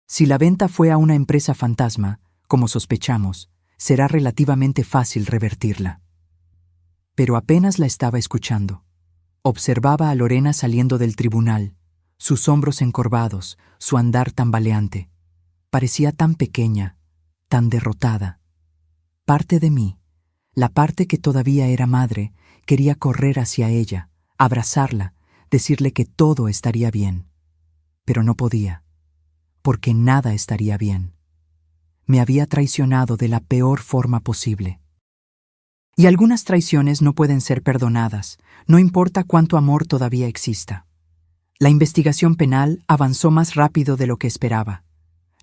Speaker 1: Si la venta fue a una empresa fantasma, como sospechamos, será relativamente fácil revertirla». Pero apenas la estaba escuchando. Observaba a Lorena saliendo del tribunal, sus hombros encorvados, su andar tambaleante. Parecía tan pequeña, tan derrotada. Parte de mí, la parte que todavía era madre, quería correr hacia ella, abrazarla, decirle que todo estaría bien. Pero no podía, porque nada estaría bien. Me había traicionado de la peor forma posible. Y algunas traiciones no pueden ser perdonadas, no importa cuánto amor todavía exista. La investigación penal avanzó más rápido de lo que esperaba.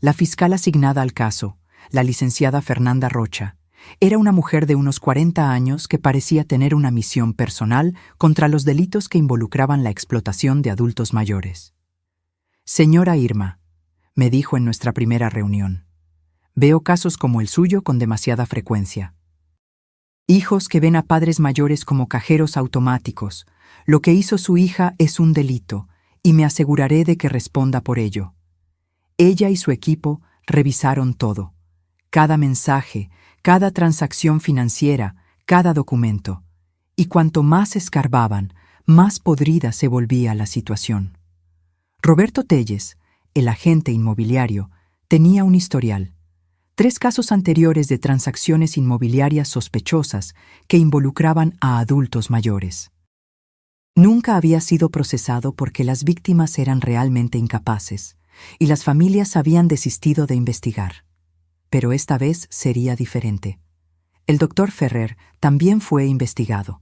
Speaker 1: La fiscal asignada al caso, la licenciada Fernanda Rocha, era una mujer de unos 40 años que parecía tener una misión personal contra los delitos que involucraban la explotación de adultos mayores. «Señora Irma», me dijo en nuestra primera reunión, «veo casos como el suyo con demasiada frecuencia. Hijos que ven a padres mayores como cajeros automáticos. Lo que hizo su hija es un delito, y me aseguraré de que responda por ello». Ella y su equipo revisaron todo. Cada mensaje, cada transacción financiera, cada documento. Y cuanto más escarbaban, más podrida se volvía la situación. Roberto Telles, el agente inmobiliario, tenía un historial. 3 casos anteriores de transacciones inmobiliarias sospechosas que involucraban a adultos mayores. Nunca había sido procesado porque las víctimas eran realmente incapaces y las familias habían desistido de investigar. Pero esta vez sería diferente. El doctor Ferrer también fue investigado.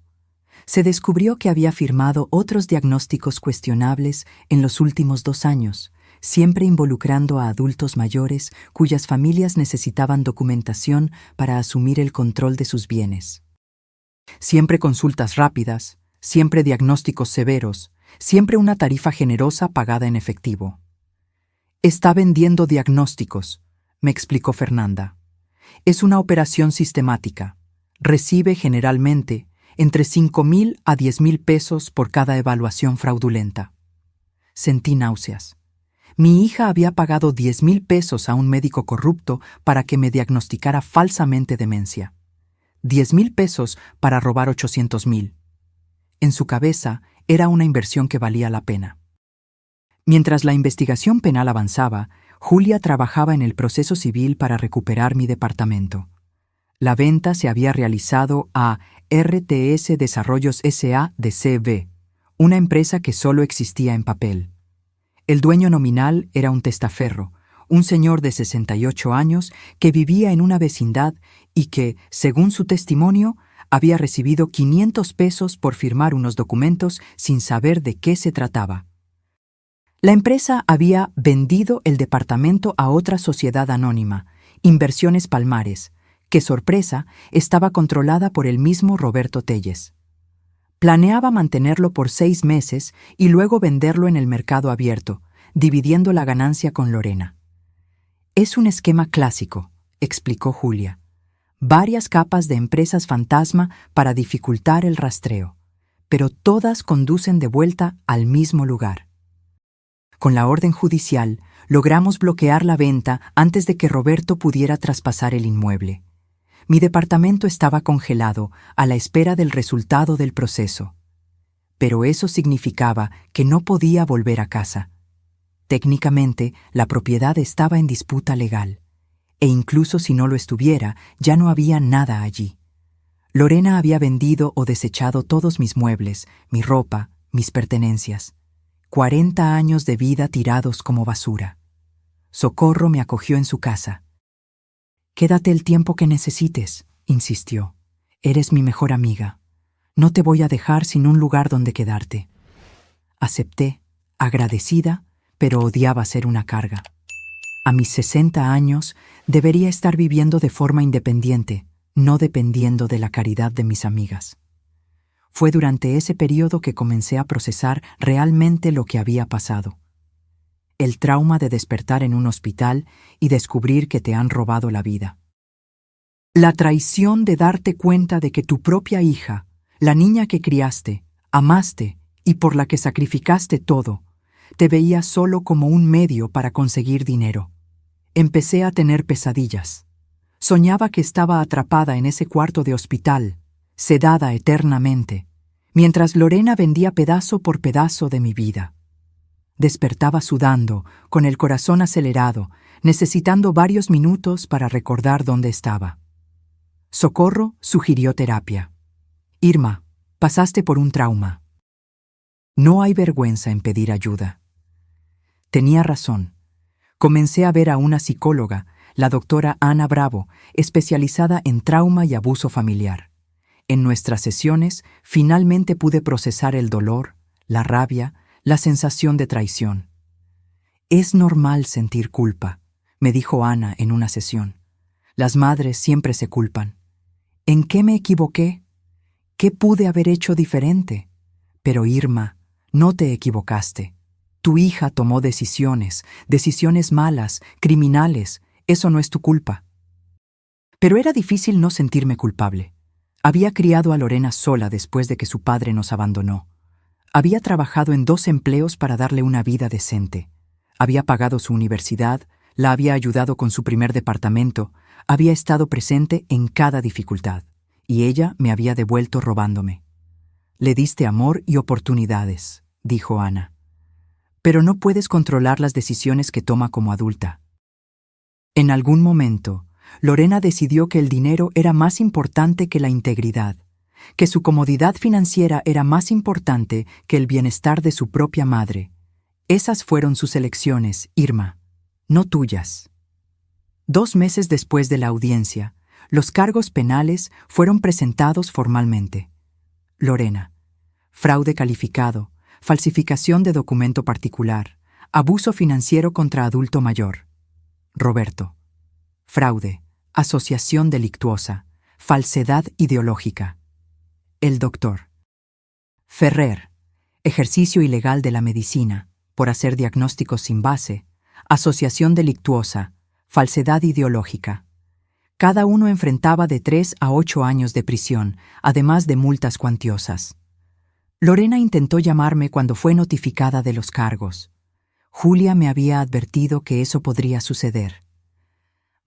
Speaker 1: Se descubrió que había firmado otros diagnósticos cuestionables en los últimos 2 años, siempre involucrando a adultos mayores cuyas familias necesitaban documentación para asumir el control de sus bienes. Siempre consultas rápidas, siempre diagnósticos severos, siempre una tarifa generosa pagada en efectivo. «Está vendiendo diagnósticos», me explicó Fernanda. «Es una operación sistemática. Recibe generalmente entre 5,000 a 10,000 pesos por cada evaluación fraudulenta». Sentí náuseas. Mi hija había pagado 10,000 pesos a un médico corrupto para que me diagnosticara falsamente demencia. 10,000 pesos para robar 800,000. En su cabeza era una inversión que valía la pena. Mientras la investigación penal avanzaba, Julia trabajaba en el proceso civil para recuperar mi departamento. La venta se había realizado a RTS Desarrollos S.A. de C.V., una empresa que solo existía en papel. El dueño nominal era un testaferro, un señor de 68 años que vivía en una vecindad y que, según su testimonio, había recibido 500 pesos por firmar unos documentos sin saber de qué se trataba. La empresa había vendido el departamento a otra sociedad anónima, Inversiones Palmares, que, sorpresa, estaba controlada por el mismo Roberto Telles. Planeaba mantenerlo por 6 meses y luego venderlo en el mercado abierto, dividiendo la ganancia con Lorena. Es un esquema clásico, explicó Julia. Varias capas de empresas fantasma para dificultar el rastreo, pero todas conducen de vuelta al mismo lugar. Con la orden judicial, logramos bloquear la venta antes de que Roberto pudiera traspasar el inmueble. Mi departamento estaba congelado a la espera del resultado del proceso. Pero eso significaba que no podía volver a casa. Técnicamente, la propiedad estaba en disputa legal, e incluso si no lo estuviera, ya no había nada allí. Lorena había vendido o desechado todos mis muebles, mi ropa, mis pertenencias. 40 años de vida tirados como basura. Socorro me acogió en su casa. «Quédate el tiempo que necesites», insistió. «Eres mi mejor amiga. No te voy a dejar sin un lugar donde quedarte». Acepté, agradecida, pero odiaba ser una carga. A mis 60 años debería estar viviendo de forma independiente, no dependiendo de la caridad de mis amigas. Fue durante ese periodo que comencé a procesar realmente lo que había pasado. El trauma de despertar en un hospital y descubrir que te han robado la vida. La traición de darte cuenta de que tu propia hija, la niña que criaste, amaste y por la que sacrificaste todo, te veía solo como un medio para conseguir dinero. Empecé a tener pesadillas. Soñaba que estaba atrapada en ese cuarto de hospital, sedada eternamente, mientras Lorena vendía pedazo por pedazo de mi vida. Despertaba sudando, con el corazón acelerado, necesitando varios minutos para recordar dónde estaba. Socorro sugirió terapia. «Irma, pasaste por un trauma. No hay vergüenza en pedir ayuda». Tenía razón. Comencé a ver a una psicóloga, la doctora Ana Bravo, especializada en trauma y abuso familiar. En nuestras sesiones, finalmente pude procesar el dolor, la rabia, la sensación de traición. «Es normal sentir culpa», me dijo Ana en una sesión. «Las madres siempre se culpan. ¿En qué me equivoqué? ¿Qué pude haber hecho diferente? Pero Irma, no te equivocaste. Tu hija tomó decisiones malas, criminales. Eso no es tu culpa». Pero era difícil no sentirme culpable. Había criado a Lorena sola después de que su padre nos abandonó. Había trabajado en 2 empleos para darle una vida decente. Había pagado su universidad, la había ayudado con su primer departamento, había estado presente en cada dificultad, y ella me había devuelto robándome. «Le diste amor y oportunidades», dijo Ana. «Pero no puedes controlar las decisiones que toma como adulta». En algún momento, Lorena decidió que el dinero era más importante que la integridad, que su comodidad financiera era más importante que el bienestar de su propia madre. Esas fueron sus elecciones, Irma, no tuyas. 2 meses después de la audiencia, los cargos penales fueron presentados formalmente. Lorena: fraude calificado, falsificación de documento particular, abuso financiero contra adulto mayor. Roberto: fraude, asociación delictuosa, falsedad ideológica. El doctor: Ferrer: ejercicio ilegal de la medicina, por hacer diagnósticos sin base, asociación delictuosa, falsedad ideológica. Cada uno enfrentaba de 3 a 8 años de prisión, además de multas cuantiosas. Lorena intentó llamarme cuando fue notificada de los cargos. Julia me había advertido que eso podría suceder.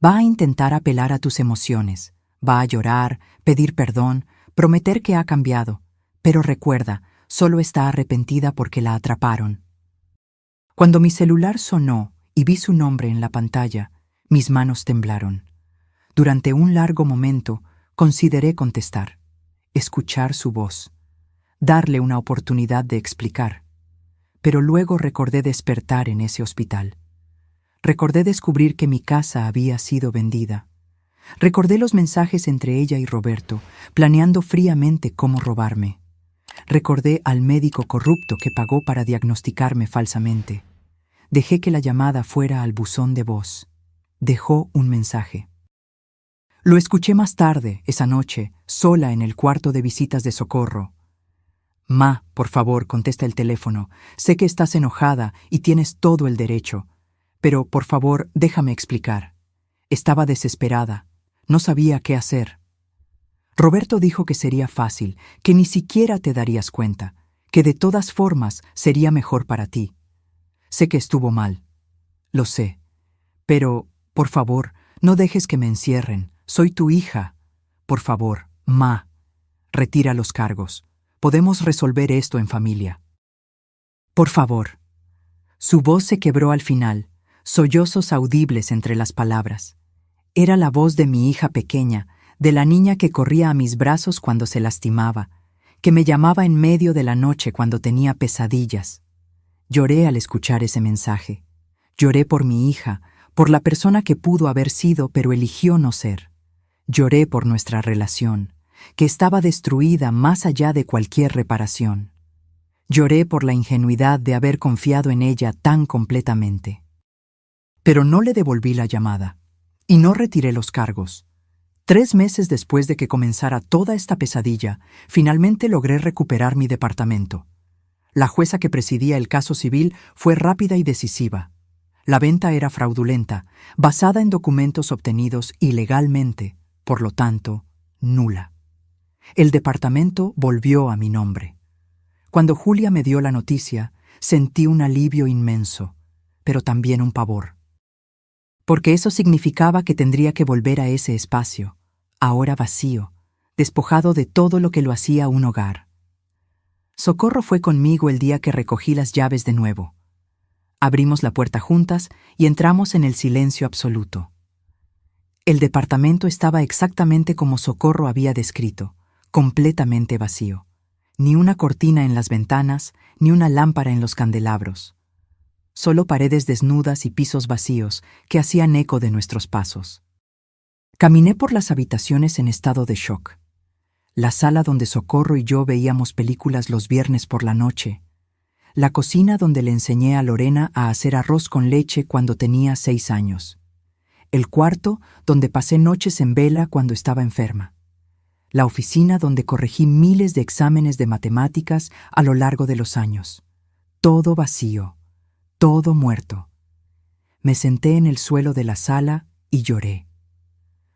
Speaker 1: Va a intentar apelar a tus emociones, va a llorar, pedir perdón, prometer que ha cambiado, pero recuerda, solo está arrepentida porque la atraparon. Cuando mi celular sonó y vi su nombre en la pantalla, mis manos temblaron. Durante un largo momento, consideré contestar. escuchar su voz, darle una oportunidad de explicar. Pero luego recordé despertar en ese hospital. Recordé descubrir que mi casa había sido vendida. Recordé los mensajes entre ella y Roberto, planeando fríamente cómo robarme. Recordé al médico corrupto que pagó para diagnosticarme falsamente. Dejé que la llamada fuera al buzón de voz. Dejó un mensaje. Lo escuché más tarde, esa noche, sola en el cuarto de visitas de Socorro. Ma, por favor, contesta el teléfono. Sé que estás enojada y tienes todo el derecho. Pero, por favor, déjame explicar. Estaba desesperada. No sabía qué hacer. Roberto dijo que sería fácil, que ni siquiera te darías cuenta, que de todas formas sería mejor para ti. Sé que estuvo mal. Lo sé. Pero, por favor, no dejes que me encierren. Soy tu hija. Por favor, Ma, retira los cargos. Podemos resolver esto en familia. Por favor. Su voz se quebró al final, sollozos audibles entre las palabras. Era la voz de mi hija pequeña, de la niña que corría a mis brazos cuando se lastimaba, que me llamaba en medio de la noche cuando tenía pesadillas. Lloré al escuchar ese mensaje. Lloré por mi hija, por la persona que pudo haber sido pero eligió no ser. Lloré por nuestra relación, que estaba destruida más allá de cualquier reparación. Lloré por la ingenuidad de haber confiado en ella tan completamente. Pero no le devolví la llamada, y no retiré los cargos. 3 meses después de que comenzara toda esta pesadilla, finalmente logré recuperar mi departamento. La jueza que presidía el caso civil fue rápida y decisiva. La venta era fraudulenta, basada en documentos obtenidos ilegalmente, por lo tanto, nula. El departamento volvió a mi nombre. Cuando Julia me dio la noticia, sentí un alivio inmenso, pero también un pavor. Porque eso significaba que tendría que volver a ese espacio, ahora vacío, despojado de todo lo que lo hacía un hogar. Socorro fue conmigo el día que recogí las llaves de nuevo. Abrimos la puerta juntas y entramos en el silencio absoluto. El departamento estaba exactamente como Socorro había descrito, completamente vacío. Ni una cortina en las ventanas, ni una lámpara en los candelabros. Solo paredes desnudas y pisos vacíos que hacían eco de nuestros pasos. Caminé por las habitaciones en estado de shock. La sala donde Socorro y yo veíamos películas los viernes por la noche. La cocina donde le enseñé a Lorena a hacer arroz con leche cuando tenía 6 años. El cuarto donde pasé noches en vela cuando estaba enferma. La oficina donde corregí miles de exámenes de matemáticas a lo largo de los años. Todo vacío, todo muerto. Me senté en el suelo de la sala y lloré.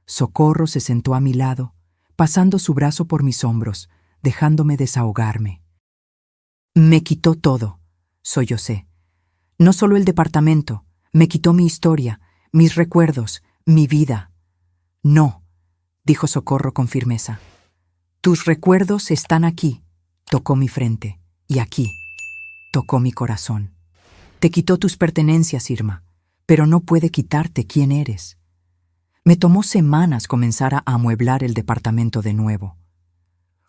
Speaker 1: Socorro se sentó a mi lado, pasando su brazo por mis hombros, dejándome desahogarme. Me quitó todo, sollocé. No solo el departamento, me quitó mi historia, mis recuerdos, mi vida. No, dijo Socorro con firmeza. Tus recuerdos están aquí, tocó mi frente, y aquí, tocó mi corazón. Te quitó tus pertenencias, Irma, pero no puede quitarte quién eres. Me tomó semanas comenzar a amueblar el departamento de nuevo.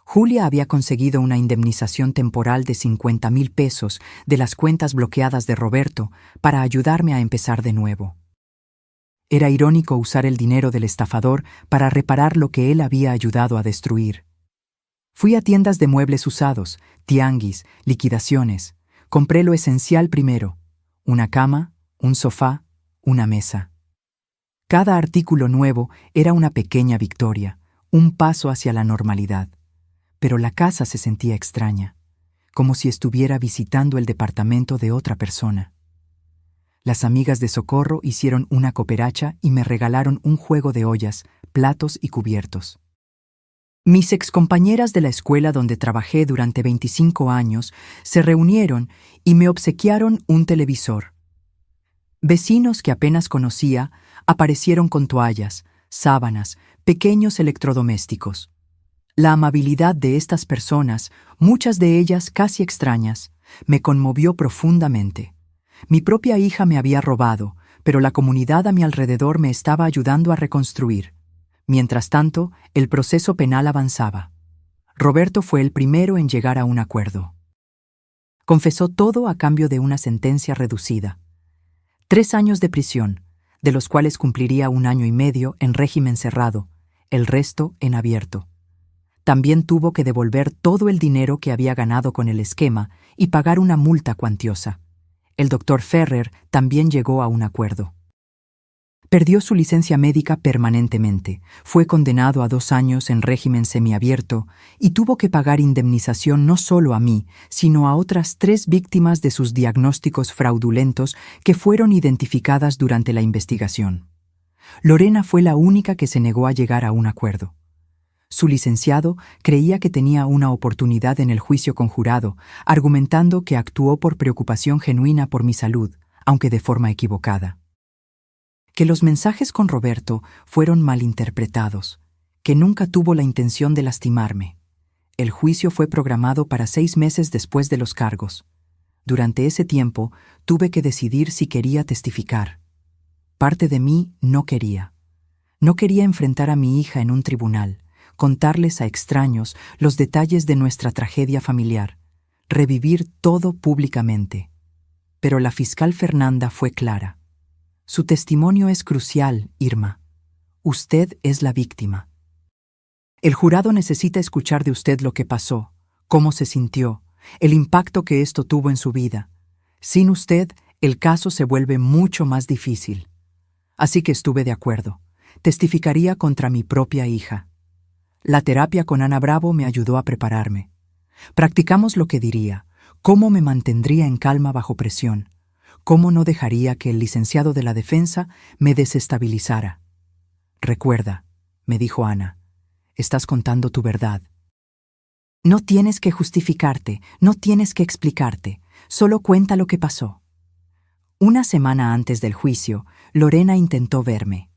Speaker 1: Julia había conseguido una indemnización temporal de 50,000 pesos de las cuentas bloqueadas de Roberto para ayudarme a empezar de nuevo. Era irónico usar el dinero del estafador para reparar lo que él había ayudado a destruir. Fui a tiendas de muebles usados, tianguis, liquidaciones. Compré lo esencial primero: una cama, un sofá, una mesa. Cada artículo nuevo era una pequeña victoria, un paso hacia la normalidad. Pero la casa se sentía extraña, como si estuviera visitando el departamento de otra persona. Las amigas de Socorro hicieron una cooperacha y me regalaron un juego de ollas, platos y cubiertos. Mis excompañeras de la escuela donde trabajé durante 25 años se reunieron y me obsequiaron un televisor. Vecinos que apenas conocía aparecieron con toallas, sábanas, pequeños electrodomésticos. La amabilidad de estas personas, muchas de ellas casi extrañas, me conmovió profundamente. Mi propia hija me había robado, pero la comunidad a mi alrededor me estaba ayudando a reconstruir. Mientras tanto, el proceso penal avanzaba. Roberto fue el primero en llegar a un acuerdo. Confesó todo a cambio de una sentencia reducida. 3 años de prisión, de los cuales cumpliría 1 año y medio en régimen cerrado, el resto en abierto. También tuvo que devolver todo el dinero que había ganado con el esquema y pagar una multa cuantiosa. El doctor Ferrer también llegó a un acuerdo. Perdió su licencia médica permanentemente, fue condenado a 2 años en régimen semiabierto y tuvo que pagar indemnización no solo a mí, sino a otras 3 víctimas de sus diagnósticos fraudulentos que fueron identificadas durante la investigación. Lorena fue la única que se negó a llegar a un acuerdo. Su licenciado creía que tenía una oportunidad en el juicio conjurado, argumentando que actuó por preocupación genuina por mi salud, aunque de forma equivocada. Que los mensajes con Roberto fueron malinterpretados, que nunca tuvo la intención de lastimarme. El juicio fue programado para 6 meses después de los cargos. Durante ese tiempo tuve que decidir si quería testificar. Parte de mí no quería. No quería enfrentar a mi hija en un tribunal, contarles a extraños los detalles de nuestra tragedia familiar, revivir todo públicamente. Pero la fiscal Fernanda fue clara. Su testimonio es crucial, Irma. Usted es la víctima. El jurado necesita escuchar de usted lo que pasó, cómo se sintió, el impacto que esto tuvo en su vida. Sin usted, el caso se vuelve mucho más difícil. Así que estuve de acuerdo. Testificaría contra mi propia hija. La terapia con Ana Bravo me ayudó a prepararme. Practicamos lo que diría, cómo me mantendría en calma bajo presión, cómo no dejaría que el licenciado de la defensa me desestabilizara. Recuerda, me dijo Ana, estás contando tu verdad. No tienes que justificarte, no tienes que explicarte, solo cuenta lo que pasó. 1 semana antes del juicio, Lorena intentó verme.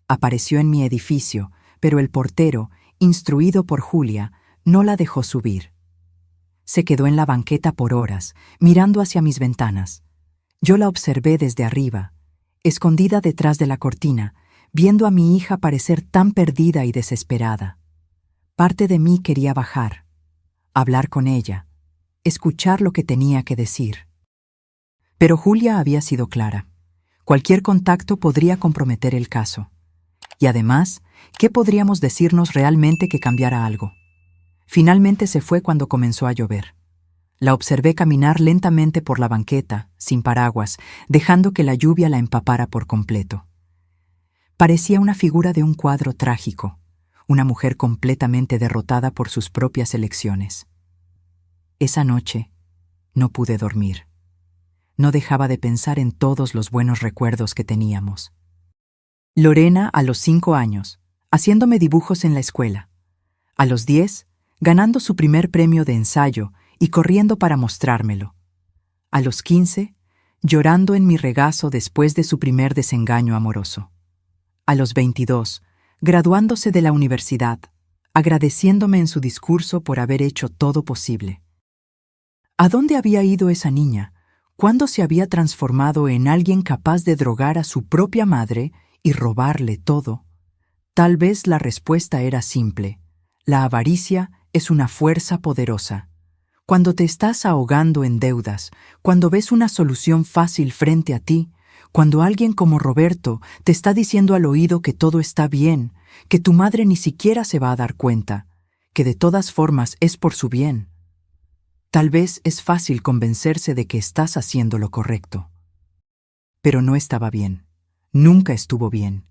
Speaker 1: Apareció en mi edificio, pero el portero, instruido por Julia, no la dejó subir. Se quedó en la banqueta por horas, mirando hacia mis ventanas. Yo la observé desde arriba, escondida detrás de la cortina, viendo a mi hija parecer tan perdida y desesperada. Parte de mí quería bajar, hablar con ella, escuchar lo que tenía que decir. Pero Julia había sido clara. Cualquier contacto podría comprometer el caso. Y además, ¿qué podríamos decirnos realmente que cambiara algo? Finalmente se fue cuando comenzó a llover. La observé caminar lentamente por la banqueta, sin paraguas, dejando que la lluvia la empapara por completo. Parecía una figura de un cuadro trágico, una mujer completamente derrotada por sus propias elecciones. Esa noche no pude dormir. No dejaba de pensar en todos los buenos recuerdos que teníamos. Lorena a los 5 años, haciéndome dibujos en la escuela. A los 10, ganando su primer premio de ensayo y corriendo para mostrármelo. A los 15, llorando en mi regazo después de su primer desengaño amoroso. A los 22, graduándose de la universidad, agradeciéndome en su discurso por haber hecho todo posible. ¿A dónde había ido esa niña? ¿Cuándo se había transformado en alguien capaz de drogar a su propia madre y robarle todo? Tal vez la respuesta era simple. La avaricia es una fuerza poderosa. Cuando te estás ahogando en deudas, cuando ves una solución fácil frente a ti, cuando alguien como Roberto te está diciendo al oído que todo está bien, que tu madre ni siquiera se va a dar cuenta, que de todas formas es por su bien. Tal vez es fácil convencerse de que estás haciendo lo correcto. Pero no estaba bien. Nunca estuvo bien.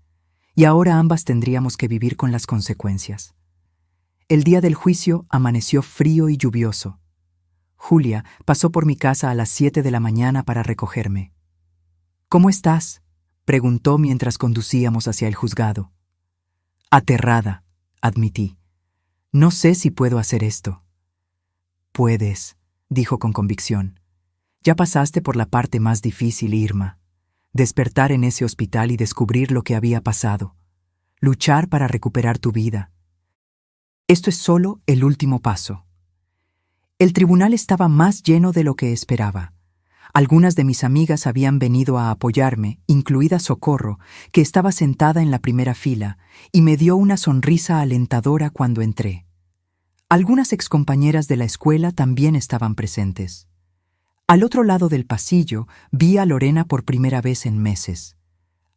Speaker 1: Y ahora ambas tendríamos que vivir con las consecuencias. El día del juicio amaneció frío y lluvioso. Julia pasó por mi casa a las 7 de la mañana para recogerme. «¿Cómo estás?», preguntó mientras conducíamos hacia el juzgado. «Aterrada», admití. «No sé si puedo hacer esto». «Puedes», dijo con convicción. «Ya pasaste por la parte más difícil, Irma. Despertar en ese hospital y descubrir lo que había pasado. Luchar para recuperar tu vida. Esto es solo el último paso». El tribunal estaba más lleno de lo que esperaba. Algunas de mis amigas habían venido a apoyarme, incluida Socorro, que estaba sentada en la primera fila, y me dio una sonrisa alentadora cuando entré. Algunas excompañeras de la escuela también estaban presentes. Al otro lado del pasillo vi a Lorena por primera vez en meses.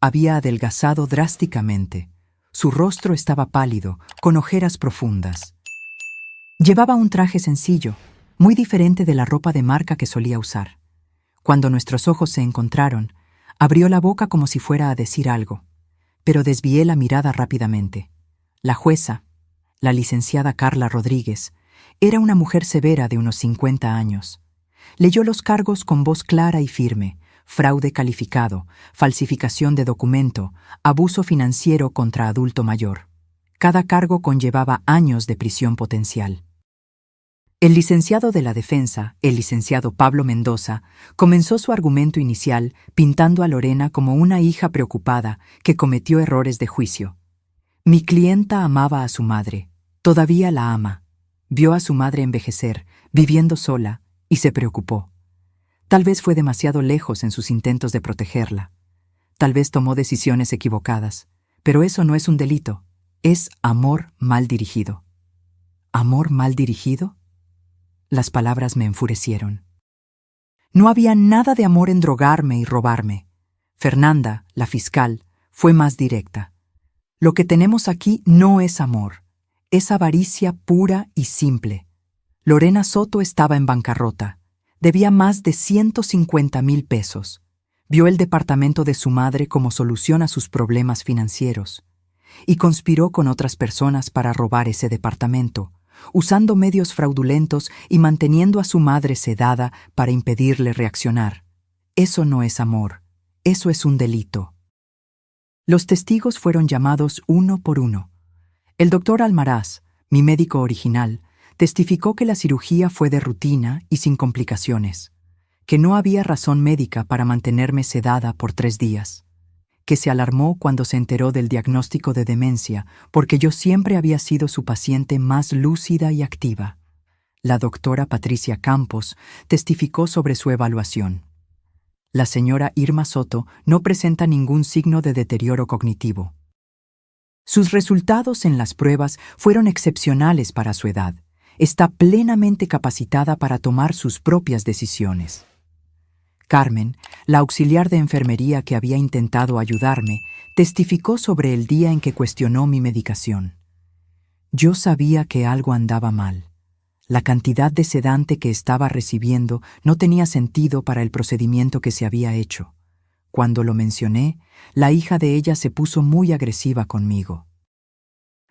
Speaker 1: Había adelgazado drásticamente. Su rostro estaba pálido, con ojeras profundas. Llevaba un traje sencillo, muy diferente de la ropa de marca que solía usar. Cuando nuestros ojos se encontraron, abrió la boca como si fuera a decir algo, pero desvié la mirada rápidamente. La jueza, la licenciada Carla Rodríguez, era una mujer severa de unos 50 años. Leyó los cargos con voz clara y firme: fraude calificado, falsificación de documento, abuso financiero contra adulto mayor. Cada cargo conllevaba años de prisión potencial. El licenciado de la defensa, el licenciado Pablo Mendoza, comenzó su argumento inicial pintando a Lorena como una hija preocupada que cometió errores de juicio. Mi clienta amaba a su madre, todavía la ama. Vio a su madre envejecer, viviendo sola, y se preocupó. Tal vez fue demasiado lejos en sus intentos de protegerla. Tal vez tomó decisiones equivocadas, pero eso no es un delito, es amor mal dirigido. ¿Amor mal dirigido? Las palabras me enfurecieron. No había nada de amor en drogarme y robarme. Fernanda, la fiscal, fue más directa. Lo que tenemos aquí no es amor, es avaricia pura y simple. Lorena Soto estaba en bancarrota. Debía más de 150,000 pesos. Vio el departamento de su madre como solución a sus problemas financieros y conspiró con otras personas para robar ese departamento, usando medios fraudulentos y manteniendo a su madre sedada para impedirle reaccionar. Eso no es amor, eso es un delito. Los testigos fueron llamados uno por uno. El doctor Almaraz, mi médico original, testificó que la cirugía fue de rutina y sin complicaciones, que no había razón médica para mantenerme sedada por 3 días, que se alarmó cuando se enteró del diagnóstico de demencia porque yo siempre había sido su paciente más lúcida y activa. La doctora Patricia Campos testificó sobre su evaluación. La señora Irma Soto no presenta ningún signo de deterioro cognitivo. Sus resultados en las pruebas fueron excepcionales para su edad. Está plenamente capacitada para tomar sus propias decisiones. Carmen, la auxiliar de enfermería que había intentado ayudarme, testificó sobre el día en que cuestionó mi medicación. Yo sabía que algo andaba mal. La cantidad de sedante que estaba recibiendo no tenía sentido para el procedimiento que se había hecho. Cuando lo mencioné, la hija de ella se puso muy agresiva conmigo.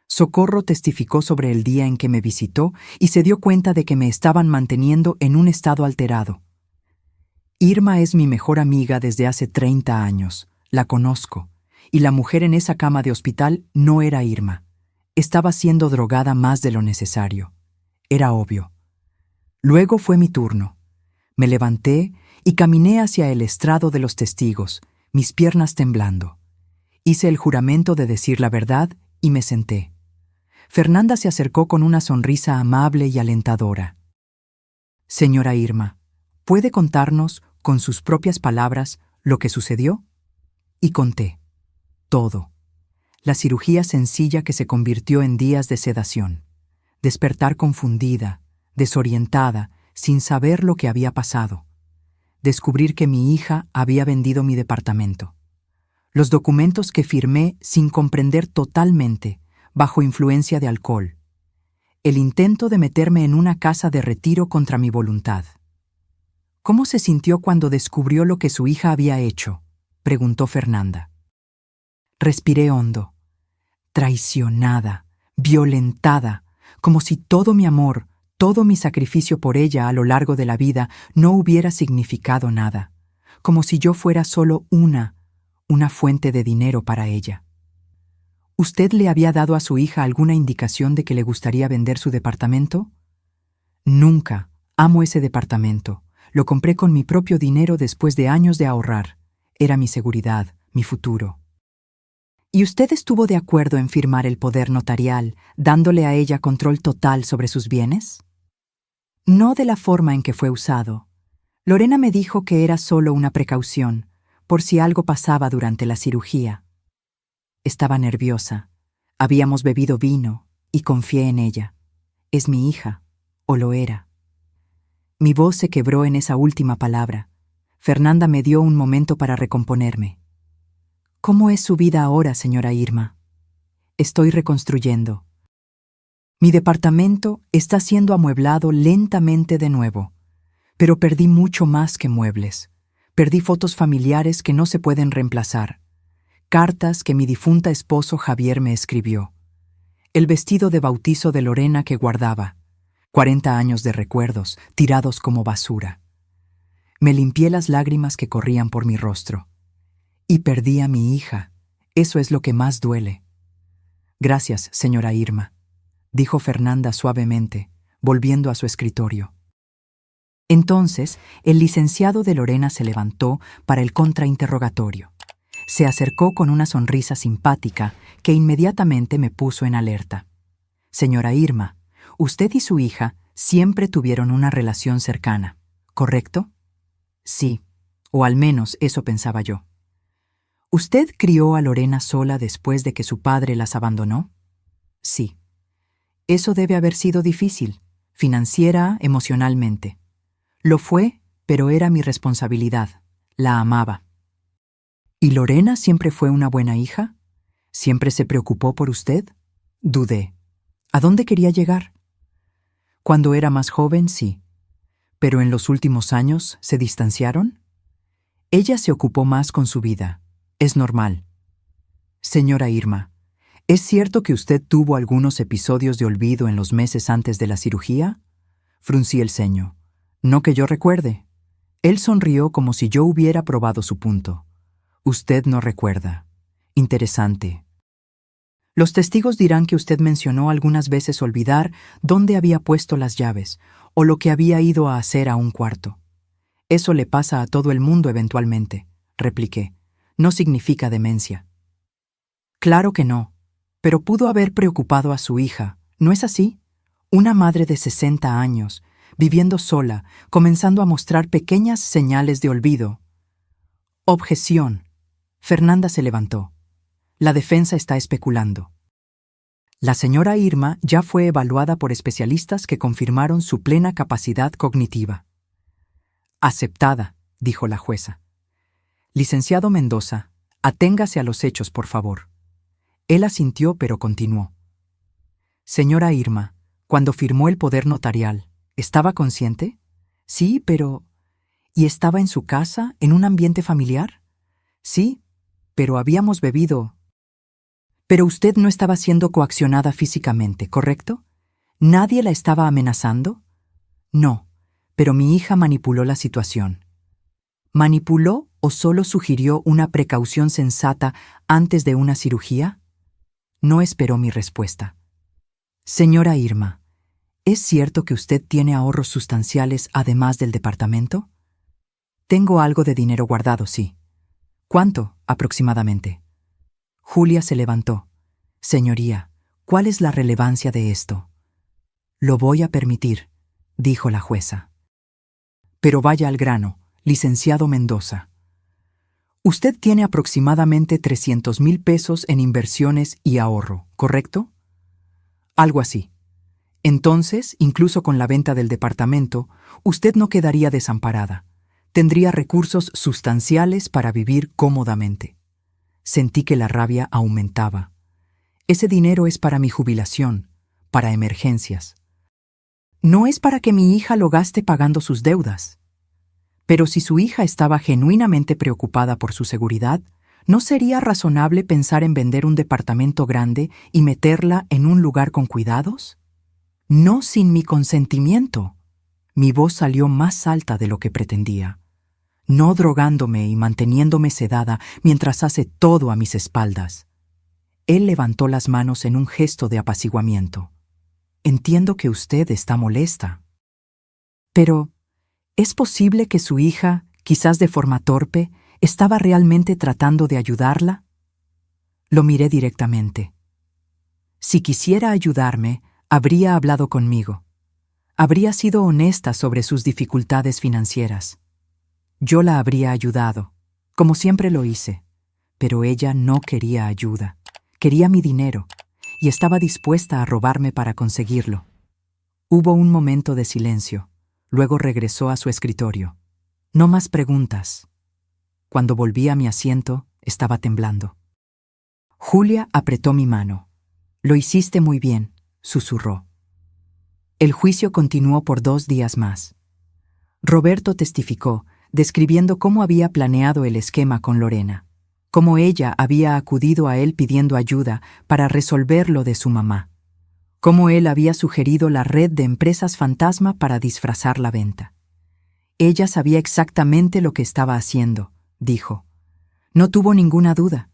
Speaker 1: Socorro testificó sobre el día en que me visitó y se dio cuenta de que me estaban manteniendo en un estado alterado. Irma es mi mejor amiga desde hace 30 años. La conozco. Y la mujer en esa cama de hospital no era Irma. Estaba siendo drogada más de lo necesario. Era obvio. Luego fue mi turno. Me levanté y caminé hacia el estrado de los testigos, mis piernas temblando. Hice el juramento de decir la verdad y me senté. Fernanda se acercó con una sonrisa amable y alentadora. Señora Irma, ¿puede contarnos, con sus propias palabras, lo que sucedió? Y conté. Todo. La cirugía sencilla que se convirtió en días de sedación. Despertar confundida, desorientada, sin saber lo que había pasado. Descubrir que mi hija había vendido mi departamento. Los documentos que firmé sin comprender totalmente, bajo influencia de alcohol. El intento de meterme en una casa de retiro contra mi voluntad. ¿Cómo se sintió cuando descubrió lo que su hija había hecho?, preguntó Fernanda. Respiré hondo. Traicionada, violentada, como si todo mi amor, todo mi sacrificio por ella a lo largo de la vida no hubiera significado nada, como si yo fuera solo una fuente de dinero para ella. ¿Usted le había dado a su hija alguna indicación de que le gustaría vender su departamento? Nunca. Amo ese departamento. Lo compré con mi propio dinero después de años de ahorrar. Era mi seguridad, mi futuro. ¿Y usted estuvo de acuerdo en firmar el poder notarial, dándole a ella control total sobre sus bienes? No de la forma en que fue usado. Lorena me dijo que era solo una precaución, por si algo pasaba durante la cirugía. Estaba nerviosa. Habíamos bebido vino y confié en ella. Es mi hija, o lo era. Mi voz se quebró en esa última palabra. Fernanda me dio un momento para recomponerme. ¿Cómo es su vida ahora, señora Irma? Estoy reconstruyendo. Mi departamento está siendo amueblado lentamente de nuevo, pero perdí mucho más que muebles. Perdí fotos familiares que no se pueden reemplazar, cartas que mi difunta esposo Javier me escribió, el vestido de bautizo de Lorena que guardaba, 40 años de recuerdos tirados como basura. Me limpié las lágrimas que corrían por mi rostro. Y perdí a mi hija. Eso es lo que más duele. Gracias, señora Irma, dijo Fernanda suavemente, volviendo a su escritorio. Entonces, el licenciado de Lorena se levantó para el contrainterrogatorio. Se acercó con una sonrisa simpática que inmediatamente me puso en alerta. Señora Irma, usted y su hija siempre tuvieron una relación cercana, ¿correcto? Sí, o al menos eso pensaba yo. ¿Usted crió a Lorena sola después de que su padre las abandonó? Sí. Eso debe haber sido difícil, financiera, emocionalmente. Lo fue, pero era mi responsabilidad. La amaba. ¿Y Lorena siempre fue una buena hija? ¿Siempre se preocupó por usted? Dudé. ¿A dónde quería llegar? Cuando era más joven, sí. ¿Pero en los últimos años se distanciaron? Ella se ocupó más con su vida. Es normal. Señora Irma, ¿es cierto que usted tuvo algunos episodios de olvido en los meses antes de la cirugía? Fruncí el ceño. No que yo recuerde. Él sonrió como si yo hubiera probado su punto. Usted no recuerda. Interesante. Los testigos dirán que usted mencionó algunas veces olvidar dónde había puesto las llaves o lo que había ido a hacer a un cuarto. Eso le pasa a todo el mundo eventualmente, repliqué. No significa demencia. Claro que no, pero pudo haber preocupado a su hija, ¿no es así? Una madre de 60 años, viviendo sola, comenzando a mostrar pequeñas señales de olvido. Objeción. Fernanda se levantó. La defensa está especulando. La señora Irma ya fue evaluada por especialistas que confirmaron su plena capacidad cognitiva. Aceptada, dijo la jueza. Licenciado Mendoza, aténgase a los hechos, por favor. Él asintió, pero continuó. Señora Irma, cuando firmó el poder notarial, ¿estaba consciente? Sí, pero... ¿Y estaba en su casa, en un ambiente familiar? Sí, pero habíamos bebido. Pero usted no estaba siendo coaccionada físicamente, ¿correcto? ¿Nadie la estaba amenazando? No, pero mi hija manipuló la situación. ¿Manipuló o solo sugirió una precaución sensata antes de una cirugía? No esperó mi respuesta. Señora Irma, ¿es cierto que usted tiene ahorros sustanciales además del departamento? Tengo algo de dinero guardado, sí. ¿Cuánto, aproximadamente? Julia se levantó. Señoría, ¿cuál es la relevancia de esto? Lo voy a permitir, dijo la jueza. Pero vaya al grano, licenciado Mendoza. Usted tiene aproximadamente 300,000 pesos en inversiones y ahorro, ¿correcto? Algo así. Entonces, incluso con la venta del departamento, usted no quedaría desamparada. Tendría recursos sustanciales para vivir cómodamente. Sentí que la rabia aumentaba. Ese dinero es para mi jubilación, para emergencias. No es para que mi hija lo gaste pagando sus deudas. Pero si su hija estaba genuinamente preocupada por su seguridad, ¿no sería razonable pensar en vender un departamento grande y meterla en un lugar con cuidados? No sin mi consentimiento. Mi voz salió más alta de lo que pretendía. No drogándome y manteniéndome sedada mientras hace todo a mis espaldas. Él levantó las manos en un gesto de apaciguamiento. Entiendo que usted está molesta. Pero... ¿es posible que su hija, quizás de forma torpe, estaba realmente tratando de ayudarla? Lo miré directamente. Si quisiera ayudarme, habría hablado conmigo. Habría sido honesta sobre sus dificultades financieras. Yo la habría ayudado, como siempre lo hice, pero ella no quería ayuda. Quería mi dinero, y estaba dispuesta a robarme para conseguirlo. Hubo un momento de silencio. Luego regresó a su escritorio. No más preguntas. Cuando volví a mi asiento, estaba temblando. Julia apretó mi mano. Lo hiciste muy bien, susurró. El juicio continuó por 2 días más. Roberto testificó, describiendo cómo había planeado el esquema con Lorena, cómo ella había acudido a él pidiendo ayuda para resolver lo de su mamá, cómo él había sugerido la red de empresas fantasma para disfrazar la venta. Ella sabía exactamente lo que estaba haciendo, dijo. No tuvo ninguna duda.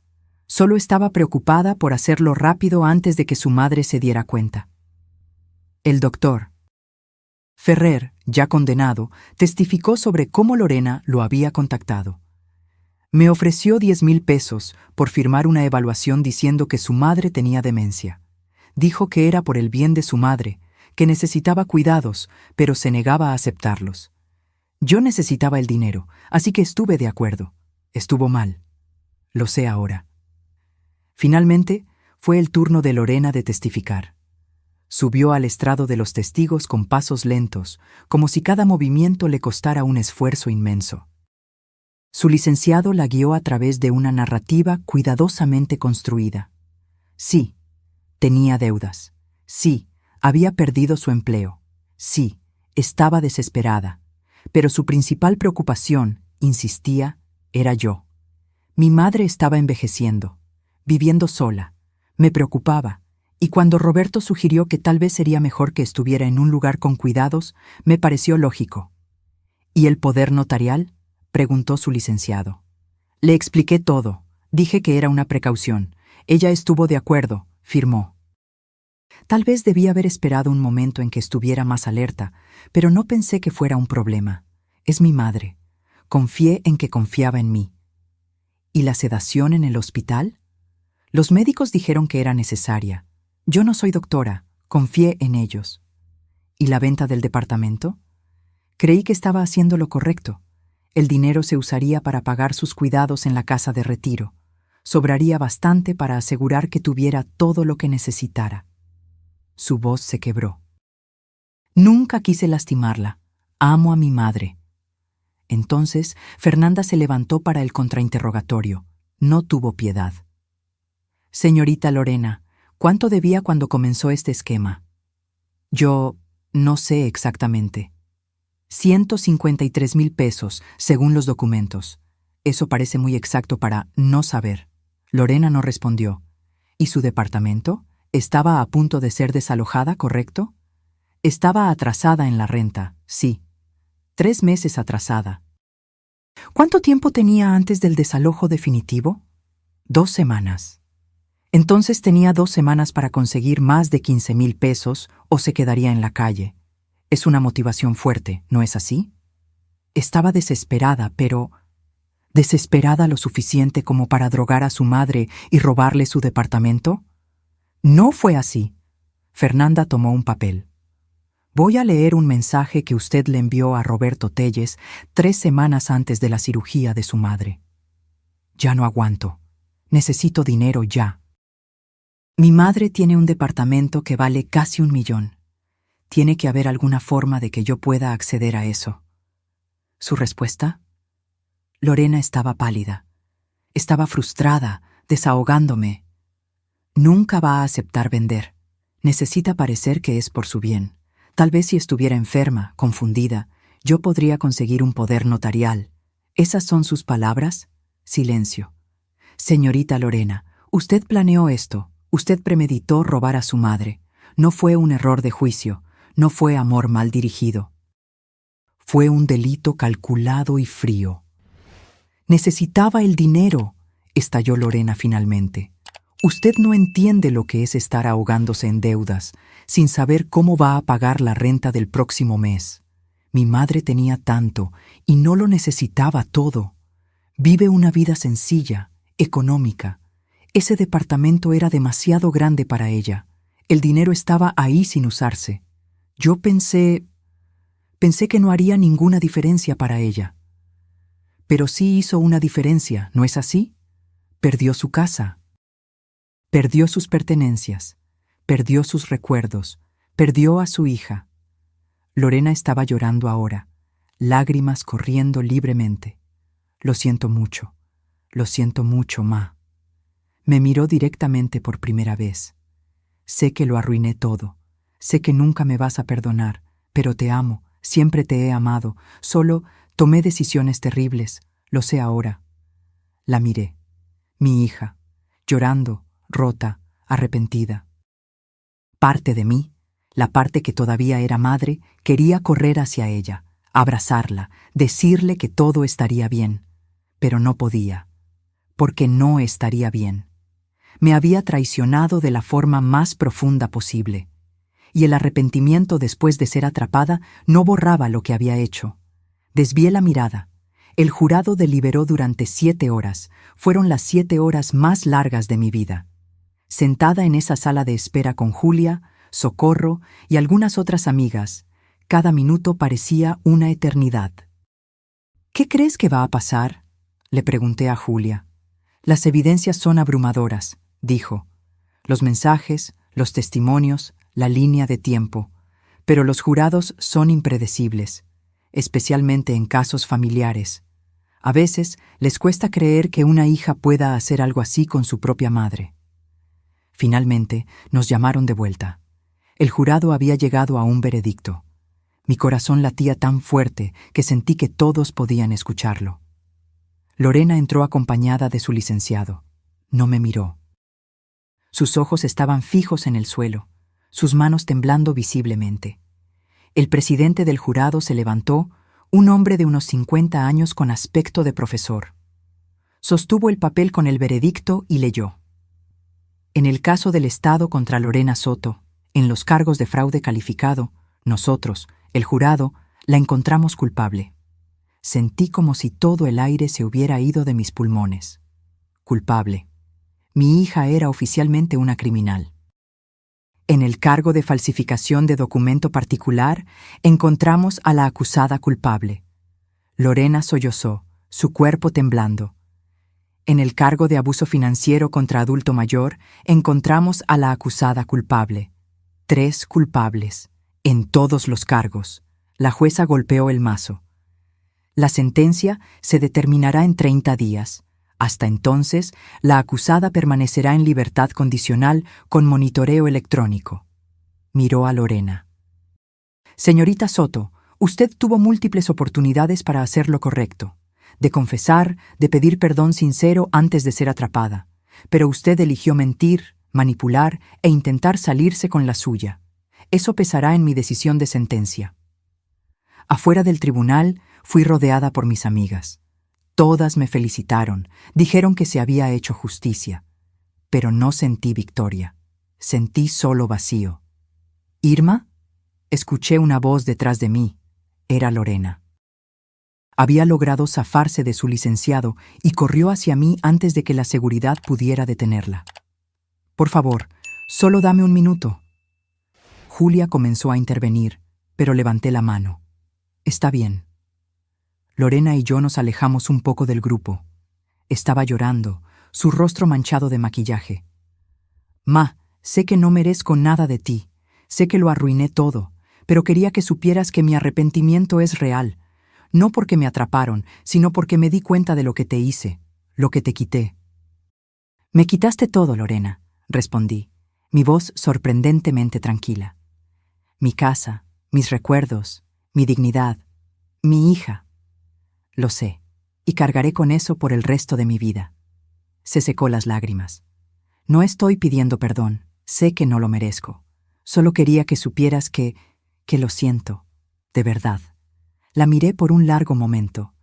Speaker 1: Solo estaba preocupada por hacerlo rápido antes de que su madre se diera cuenta. El doctor Ferrer, ya condenado, testificó sobre cómo Lorena lo había contactado. Me ofreció 10,000 pesos por firmar una evaluación diciendo que su madre tenía demencia. Dijo que era por el bien de su madre, que necesitaba cuidados, pero se negaba a aceptarlos. Yo necesitaba el dinero, así que estuve de acuerdo. Estuvo mal. Lo sé ahora. Finalmente, fue el turno de Lorena de testificar. Subió al estrado de los testigos con pasos lentos, como si cada movimiento le costara un esfuerzo inmenso. Su licenciado la guió a través de una narrativa cuidadosamente construida. Sí, tenía deudas. Sí, había perdido su empleo. Sí, estaba desesperada. Pero su principal preocupación, insistía, era yo. Mi madre estaba envejeciendo, viviendo sola. Me preocupaba. Y cuando Roberto sugirió que tal vez sería mejor que estuviera en un lugar con cuidados, me pareció lógico. ¿Y el poder notarial?, preguntó su licenciado. Le expliqué todo. Dije que era una precaución. Ella estuvo de acuerdo, firmó. Tal vez debía haber esperado un momento en que estuviera más alerta, pero no pensé que fuera un problema. Es mi madre. Confié en que confiaba en mí. ¿Y la sedación en el hospital? Los médicos dijeron que era necesaria. Yo no soy doctora, confié en ellos. ¿Y la venta del departamento? Creí que estaba haciendo lo correcto. El dinero se usaría para pagar sus cuidados en la casa de retiro. Sobraría bastante para asegurar que tuviera todo lo que necesitara. Su voz se quebró. Nunca quise lastimarla. Amo a mi madre. Entonces, Fernanda se levantó para el contrainterrogatorio. No tuvo piedad. Señorita Lorena, ¿cuánto debía cuando comenzó este esquema? Yo no sé exactamente. 153,000 pesos, según los documentos. Eso parece muy exacto para no saber. Lorena no respondió. ¿Y su departamento? Estaba a punto de ser desalojada, ¿correcto? Estaba atrasada en la renta, sí. 3 meses atrasada. ¿Cuánto tiempo tenía antes del desalojo definitivo? 2 semanas. Entonces tenía 2 semanas para conseguir más de 15,000 pesos o se quedaría en la calle. Es una motivación fuerte, ¿no es así? Estaba desesperada, pero... ¿desesperada lo suficiente como para drogar a su madre y robarle su departamento? No fue así. Fernanda tomó un papel. Voy a leer un mensaje que usted le envió a Roberto Telles 3 semanas antes de la cirugía de su madre. Ya no aguanto. Necesito dinero ya. Mi madre tiene un departamento que vale casi 1 millón. Tiene que haber alguna forma de que yo pueda acceder a eso. ¿Su respuesta? Lorena estaba pálida. Estaba frustrada, desahogándome. Nunca va a aceptar vender. Necesita parecer que es por su bien. Tal vez si estuviera enferma, confundida, yo podría conseguir un poder notarial. ¿Esas son sus palabras? Silencio. Señorita Lorena, usted planeó esto. Usted premeditó robar a su madre. No fue un error de juicio. No fue amor mal dirigido. Fue un delito calculado y frío. Necesitaba el dinero, estalló Lorena finalmente. Usted no entiende lo que es estar ahogándose en deudas, sin saber cómo va a pagar la renta del próximo mes. Mi madre tenía tanto y no lo necesitaba todo. Vive una vida sencilla, económica. Ese departamento era demasiado grande para ella. El dinero estaba ahí sin usarse. Yo pensé que no haría ninguna diferencia para ella. Pero sí hizo una diferencia, ¿no es así? Perdió su casa. Perdió sus pertenencias, perdió sus recuerdos, perdió a su hija. Lorena estaba llorando ahora, lágrimas corriendo libremente. Lo siento mucho, ma. Me miró directamente por primera vez. Sé que lo arruiné todo, sé que nunca me vas a perdonar, pero te amo, siempre te he amado, solo tomé decisiones terribles, lo sé ahora. La miré, mi hija, llorando, rota, arrepentida. Parte de mí, la parte que todavía era madre, quería correr hacia ella, abrazarla, decirle que todo estaría bien, pero no podía, porque no estaría bien. Me había traicionado de la forma más profunda posible, y el arrepentimiento después de ser atrapada no borraba lo que había hecho. Desvié la mirada. El jurado deliberó durante 7 horas. Fueron las 7 horas más largas de mi vida. Sentada en esa sala de espera con Julia, Socorro y algunas otras amigas, cada minuto parecía una eternidad. ¿Qué crees que va a pasar?, le pregunté a Julia. Las evidencias son abrumadoras, dijo. Los mensajes, los testimonios, la línea de tiempo. Pero los jurados son impredecibles, especialmente en casos familiares. A veces les cuesta creer que una hija pueda hacer algo así con su propia madre. Finalmente, nos llamaron de vuelta. El jurado había llegado a un veredicto. Mi corazón latía tan fuerte que sentí que todos podían escucharlo. Lorena entró acompañada de su licenciado. No me miró. Sus ojos estaban fijos en el suelo, sus manos temblando visiblemente. El presidente del jurado se levantó, un hombre de unos 50 años con aspecto de profesor. Sostuvo el papel con el veredicto y leyó. En el caso del Estado contra Lorena Soto, en los cargos de fraude calificado, nosotros, el jurado, la encontramos culpable. Sentí como si todo el aire se hubiera ido de mis pulmones. Culpable. Mi hija era oficialmente una criminal. En el cargo de falsificación de documento particular, encontramos a la acusada culpable. Lorena sollozó, su cuerpo temblando. En el cargo de abuso financiero contra adulto mayor, encontramos a la acusada culpable. 3 culpables. En todos los cargos. La jueza golpeó el mazo. La sentencia se determinará en 30 días. Hasta entonces, la acusada permanecerá en libertad condicional con monitoreo electrónico. Miró a Lorena. Señorita Soto, usted tuvo múltiples oportunidades para hacer lo correcto, de confesar, de pedir perdón sincero antes de ser atrapada, pero usted eligió mentir, manipular e intentar salirse con la suya. Eso pesará en mi decisión de sentencia. Afuera del tribunal, fui rodeada por mis amigas. Todas me felicitaron, dijeron que se había hecho justicia. Pero no sentí victoria. Sentí solo vacío. ¿Irma? Escuché una voz detrás de mí. Era Lorena. Había logrado zafarse de su licenciado y corrió hacia mí antes de que la seguridad pudiera detenerla. Por favor, solo dame un minuto. Julia comenzó a intervenir, pero levanté la mano. Está bien. Lorena y yo nos alejamos un poco del grupo. Estaba llorando, su rostro manchado de maquillaje. Ma, sé que no merezco nada de ti, sé que lo arruiné todo, pero quería que supieras que mi arrepentimiento es real, no porque me atraparon, sino porque me di cuenta de lo que te hice, lo que te quité. Me quitaste todo, Lorena, respondí, mi voz sorprendentemente tranquila. Mi casa, mis recuerdos, mi dignidad, mi hija. Lo sé, y cargaré con eso por el resto de mi vida. Se secó las lágrimas. No estoy pidiendo perdón, sé que no lo merezco. Solo quería que supieras que lo siento, de verdad. La miré por un largo momento,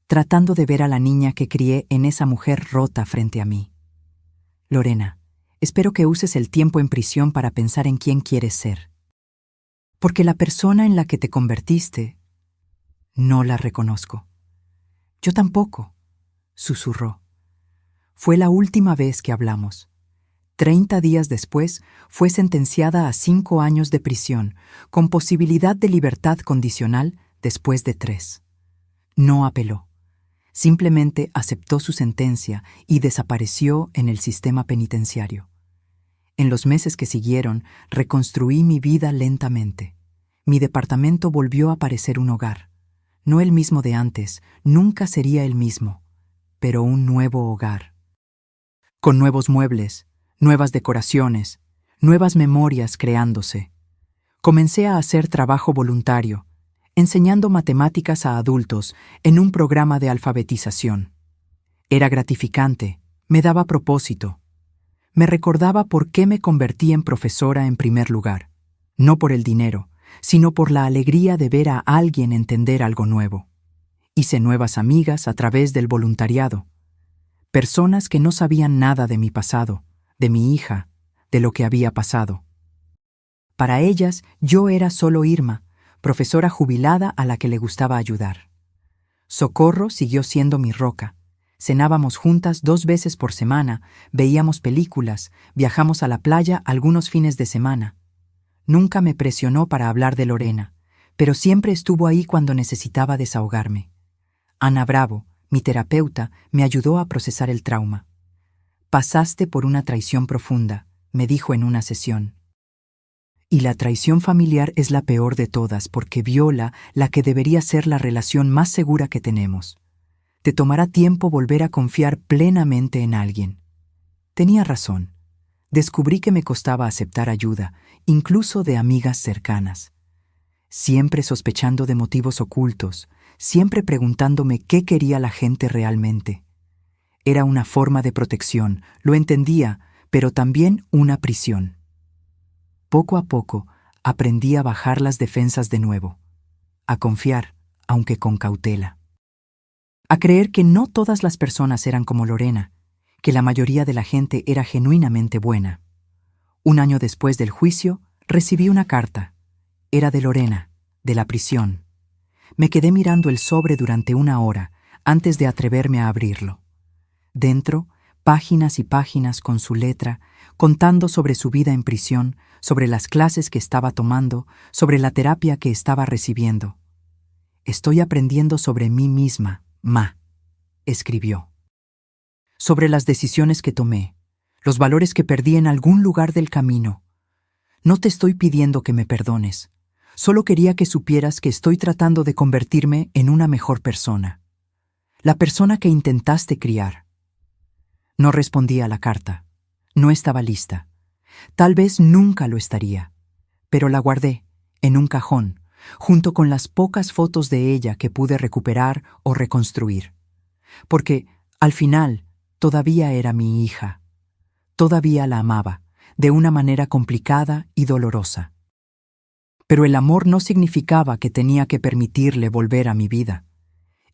Speaker 1: tratando de ver a la niña que crié en esa mujer rota frente a mí. Lorena, espero que uses el tiempo en prisión para pensar en quién quieres ser. Porque la persona en la que te convertiste, no la reconozco. Yo tampoco, susurró. Fue la última vez que hablamos. 30 días después, fue sentenciada a 5 años de prisión, con posibilidad de libertad condicional después de 3. No apeló. Simplemente aceptó su sentencia y desapareció en el sistema penitenciario. En los meses que siguieron, reconstruí mi vida lentamente. Mi departamento volvió a parecer un hogar. No el mismo de antes, nunca sería el mismo, pero un nuevo hogar. Con nuevos muebles, nuevas decoraciones, nuevas memorias creándose. Comencé a hacer trabajo voluntario, enseñando matemáticas a adultos en un programa de alfabetización. Era gratificante, me daba propósito. Me recordaba por qué me convertí en profesora en primer lugar, no por el dinero, sino por la alegría de ver a alguien entender algo nuevo. Hice nuevas amigas a través del voluntariado, personas que no sabían nada de mi pasado, de mi hija, de lo que había pasado. Para ellas, yo era solo Irma, profesora jubilada a la que le gustaba ayudar. Socorro siguió siendo mi roca. Cenábamos juntas 2 veces por semana, veíamos películas, viajamos a la playa algunos fines de semana. Nunca me presionó para hablar de Lorena, pero siempre estuvo ahí cuando necesitaba desahogarme. Ana Bravo, mi terapeuta, me ayudó a procesar el trauma. Pasaste por una traición profunda, me dijo en una sesión. Y la traición familiar es la peor de todas porque viola la que debería ser la relación más segura que tenemos. Te tomará tiempo volver a confiar plenamente en alguien. Tenía razón. Descubrí que me costaba aceptar ayuda, incluso de amigas cercanas. Siempre sospechando de motivos ocultos, siempre preguntándome qué quería la gente realmente. Era una forma de protección, lo entendía, pero también una prisión. Poco a poco, aprendí a bajar las defensas de nuevo, a confiar, aunque con cautela. A creer que no todas las personas eran como Lorena, que la mayoría de la gente era genuinamente buena. Un año después del juicio, recibí una carta. Era de Lorena, de la prisión. Me quedé mirando el sobre durante 1 hora, antes de atreverme a abrirlo. Dentro, páginas y páginas con su letra, contando sobre su vida en prisión, sobre las clases que estaba tomando, sobre la terapia que estaba recibiendo. Estoy aprendiendo sobre mí misma, Ma, escribió. Sobre las decisiones que tomé, los valores que perdí en algún lugar del camino. No te estoy pidiendo que me perdones. Solo quería que supieras que estoy tratando de convertirme en una mejor persona. La persona que intentaste criar. No respondí a la carta. No estaba lista. Tal vez nunca lo estaría. Pero la guardé, en un cajón, junto con las pocas fotos de ella que pude recuperar o reconstruir. Porque, al final, todavía era mi hija. Todavía la amaba, de una manera complicada y dolorosa. Pero el amor no significaba que tenía que permitirle volver a mi vida.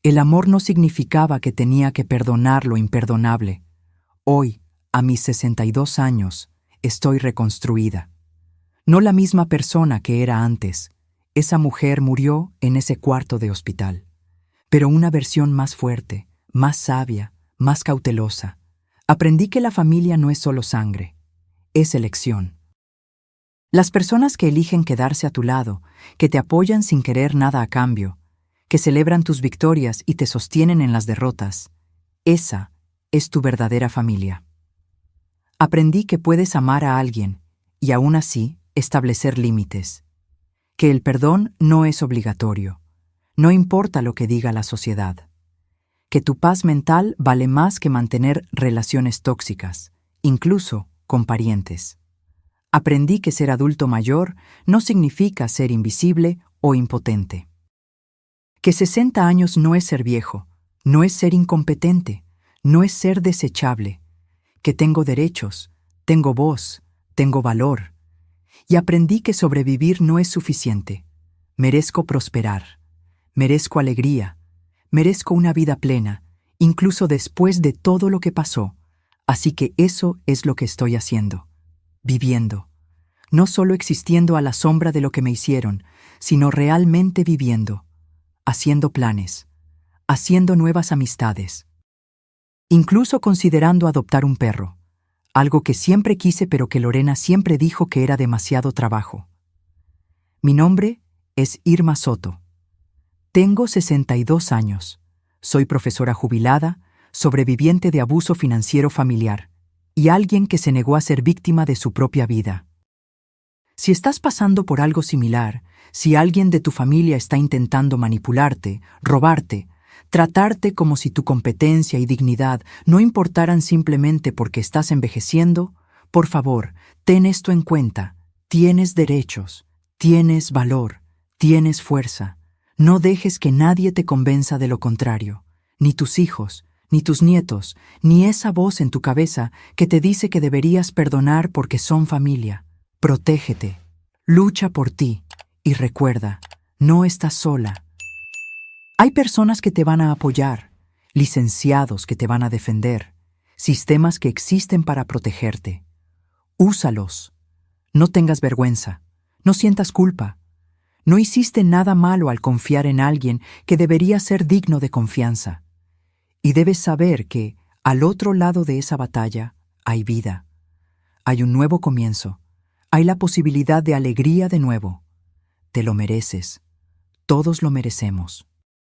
Speaker 1: El amor no significaba que tenía que perdonar lo imperdonable. Hoy, a mis 62 años, estoy reconstruida. No la misma persona que era antes. Esa mujer murió en ese cuarto de hospital. Pero una versión más fuerte, más sabia, más cautelosa. Aprendí que la familia no es solo sangre, es elección. Las personas que eligen quedarse a tu lado, que te apoyan sin querer nada a cambio, que celebran tus victorias y te sostienen en las derrotas, esa es tu verdadera familia. Aprendí que puedes amar a alguien y aún así establecer límites, que el perdón no es obligatorio, no importa lo que diga la sociedad, que tu paz mental vale más que mantener relaciones tóxicas, incluso con parientes. Aprendí que ser adulto mayor no significa ser invisible o impotente. Que 60 años no es ser viejo, no es ser incompetente, no es ser desechable. Que tengo derechos, tengo voz, tengo valor. Y aprendí que sobrevivir no es suficiente. Merezco prosperar, merezco alegría, merezco una vida plena, incluso después de todo lo que pasó. Así que eso es lo que estoy haciendo. Viviendo. No solo existiendo a la sombra de lo que me hicieron, sino realmente viviendo, haciendo planes, haciendo nuevas amistades. Incluso considerando adoptar un perro, algo que siempre quise pero que Lorena siempre dijo que era demasiado trabajo. Mi nombre es Irma Soto. Tengo 62 años. Soy profesora jubilada, sobreviviente de abuso financiero familiar y alguien que se negó a ser víctima de su propia vida. Si estás pasando por algo similar, si alguien de tu familia está intentando manipularte, robarte, tratarte como si tu competencia y dignidad no importaran simplemente porque estás envejeciendo, por favor, ten esto en cuenta. Tienes derechos, tienes valor, tienes fuerza. No dejes que nadie te convenza de lo contrario, ni tus hijos, ni tus nietos, ni esa voz en tu cabeza que te dice que deberías perdonar porque son familia. Protégete, lucha por ti y recuerda, no estás sola. Hay personas que te van a apoyar, licenciados que te van a defender, sistemas que existen para protegerte. Úsalos. No tengas vergüenza, no sientas culpa. No hiciste nada malo al confiar en alguien que debería ser digno de confianza. Y debes saber que, al otro lado de esa batalla, hay vida. Hay un nuevo comienzo. Hay la posibilidad de alegría de nuevo. Te lo mereces. Todos lo merecemos.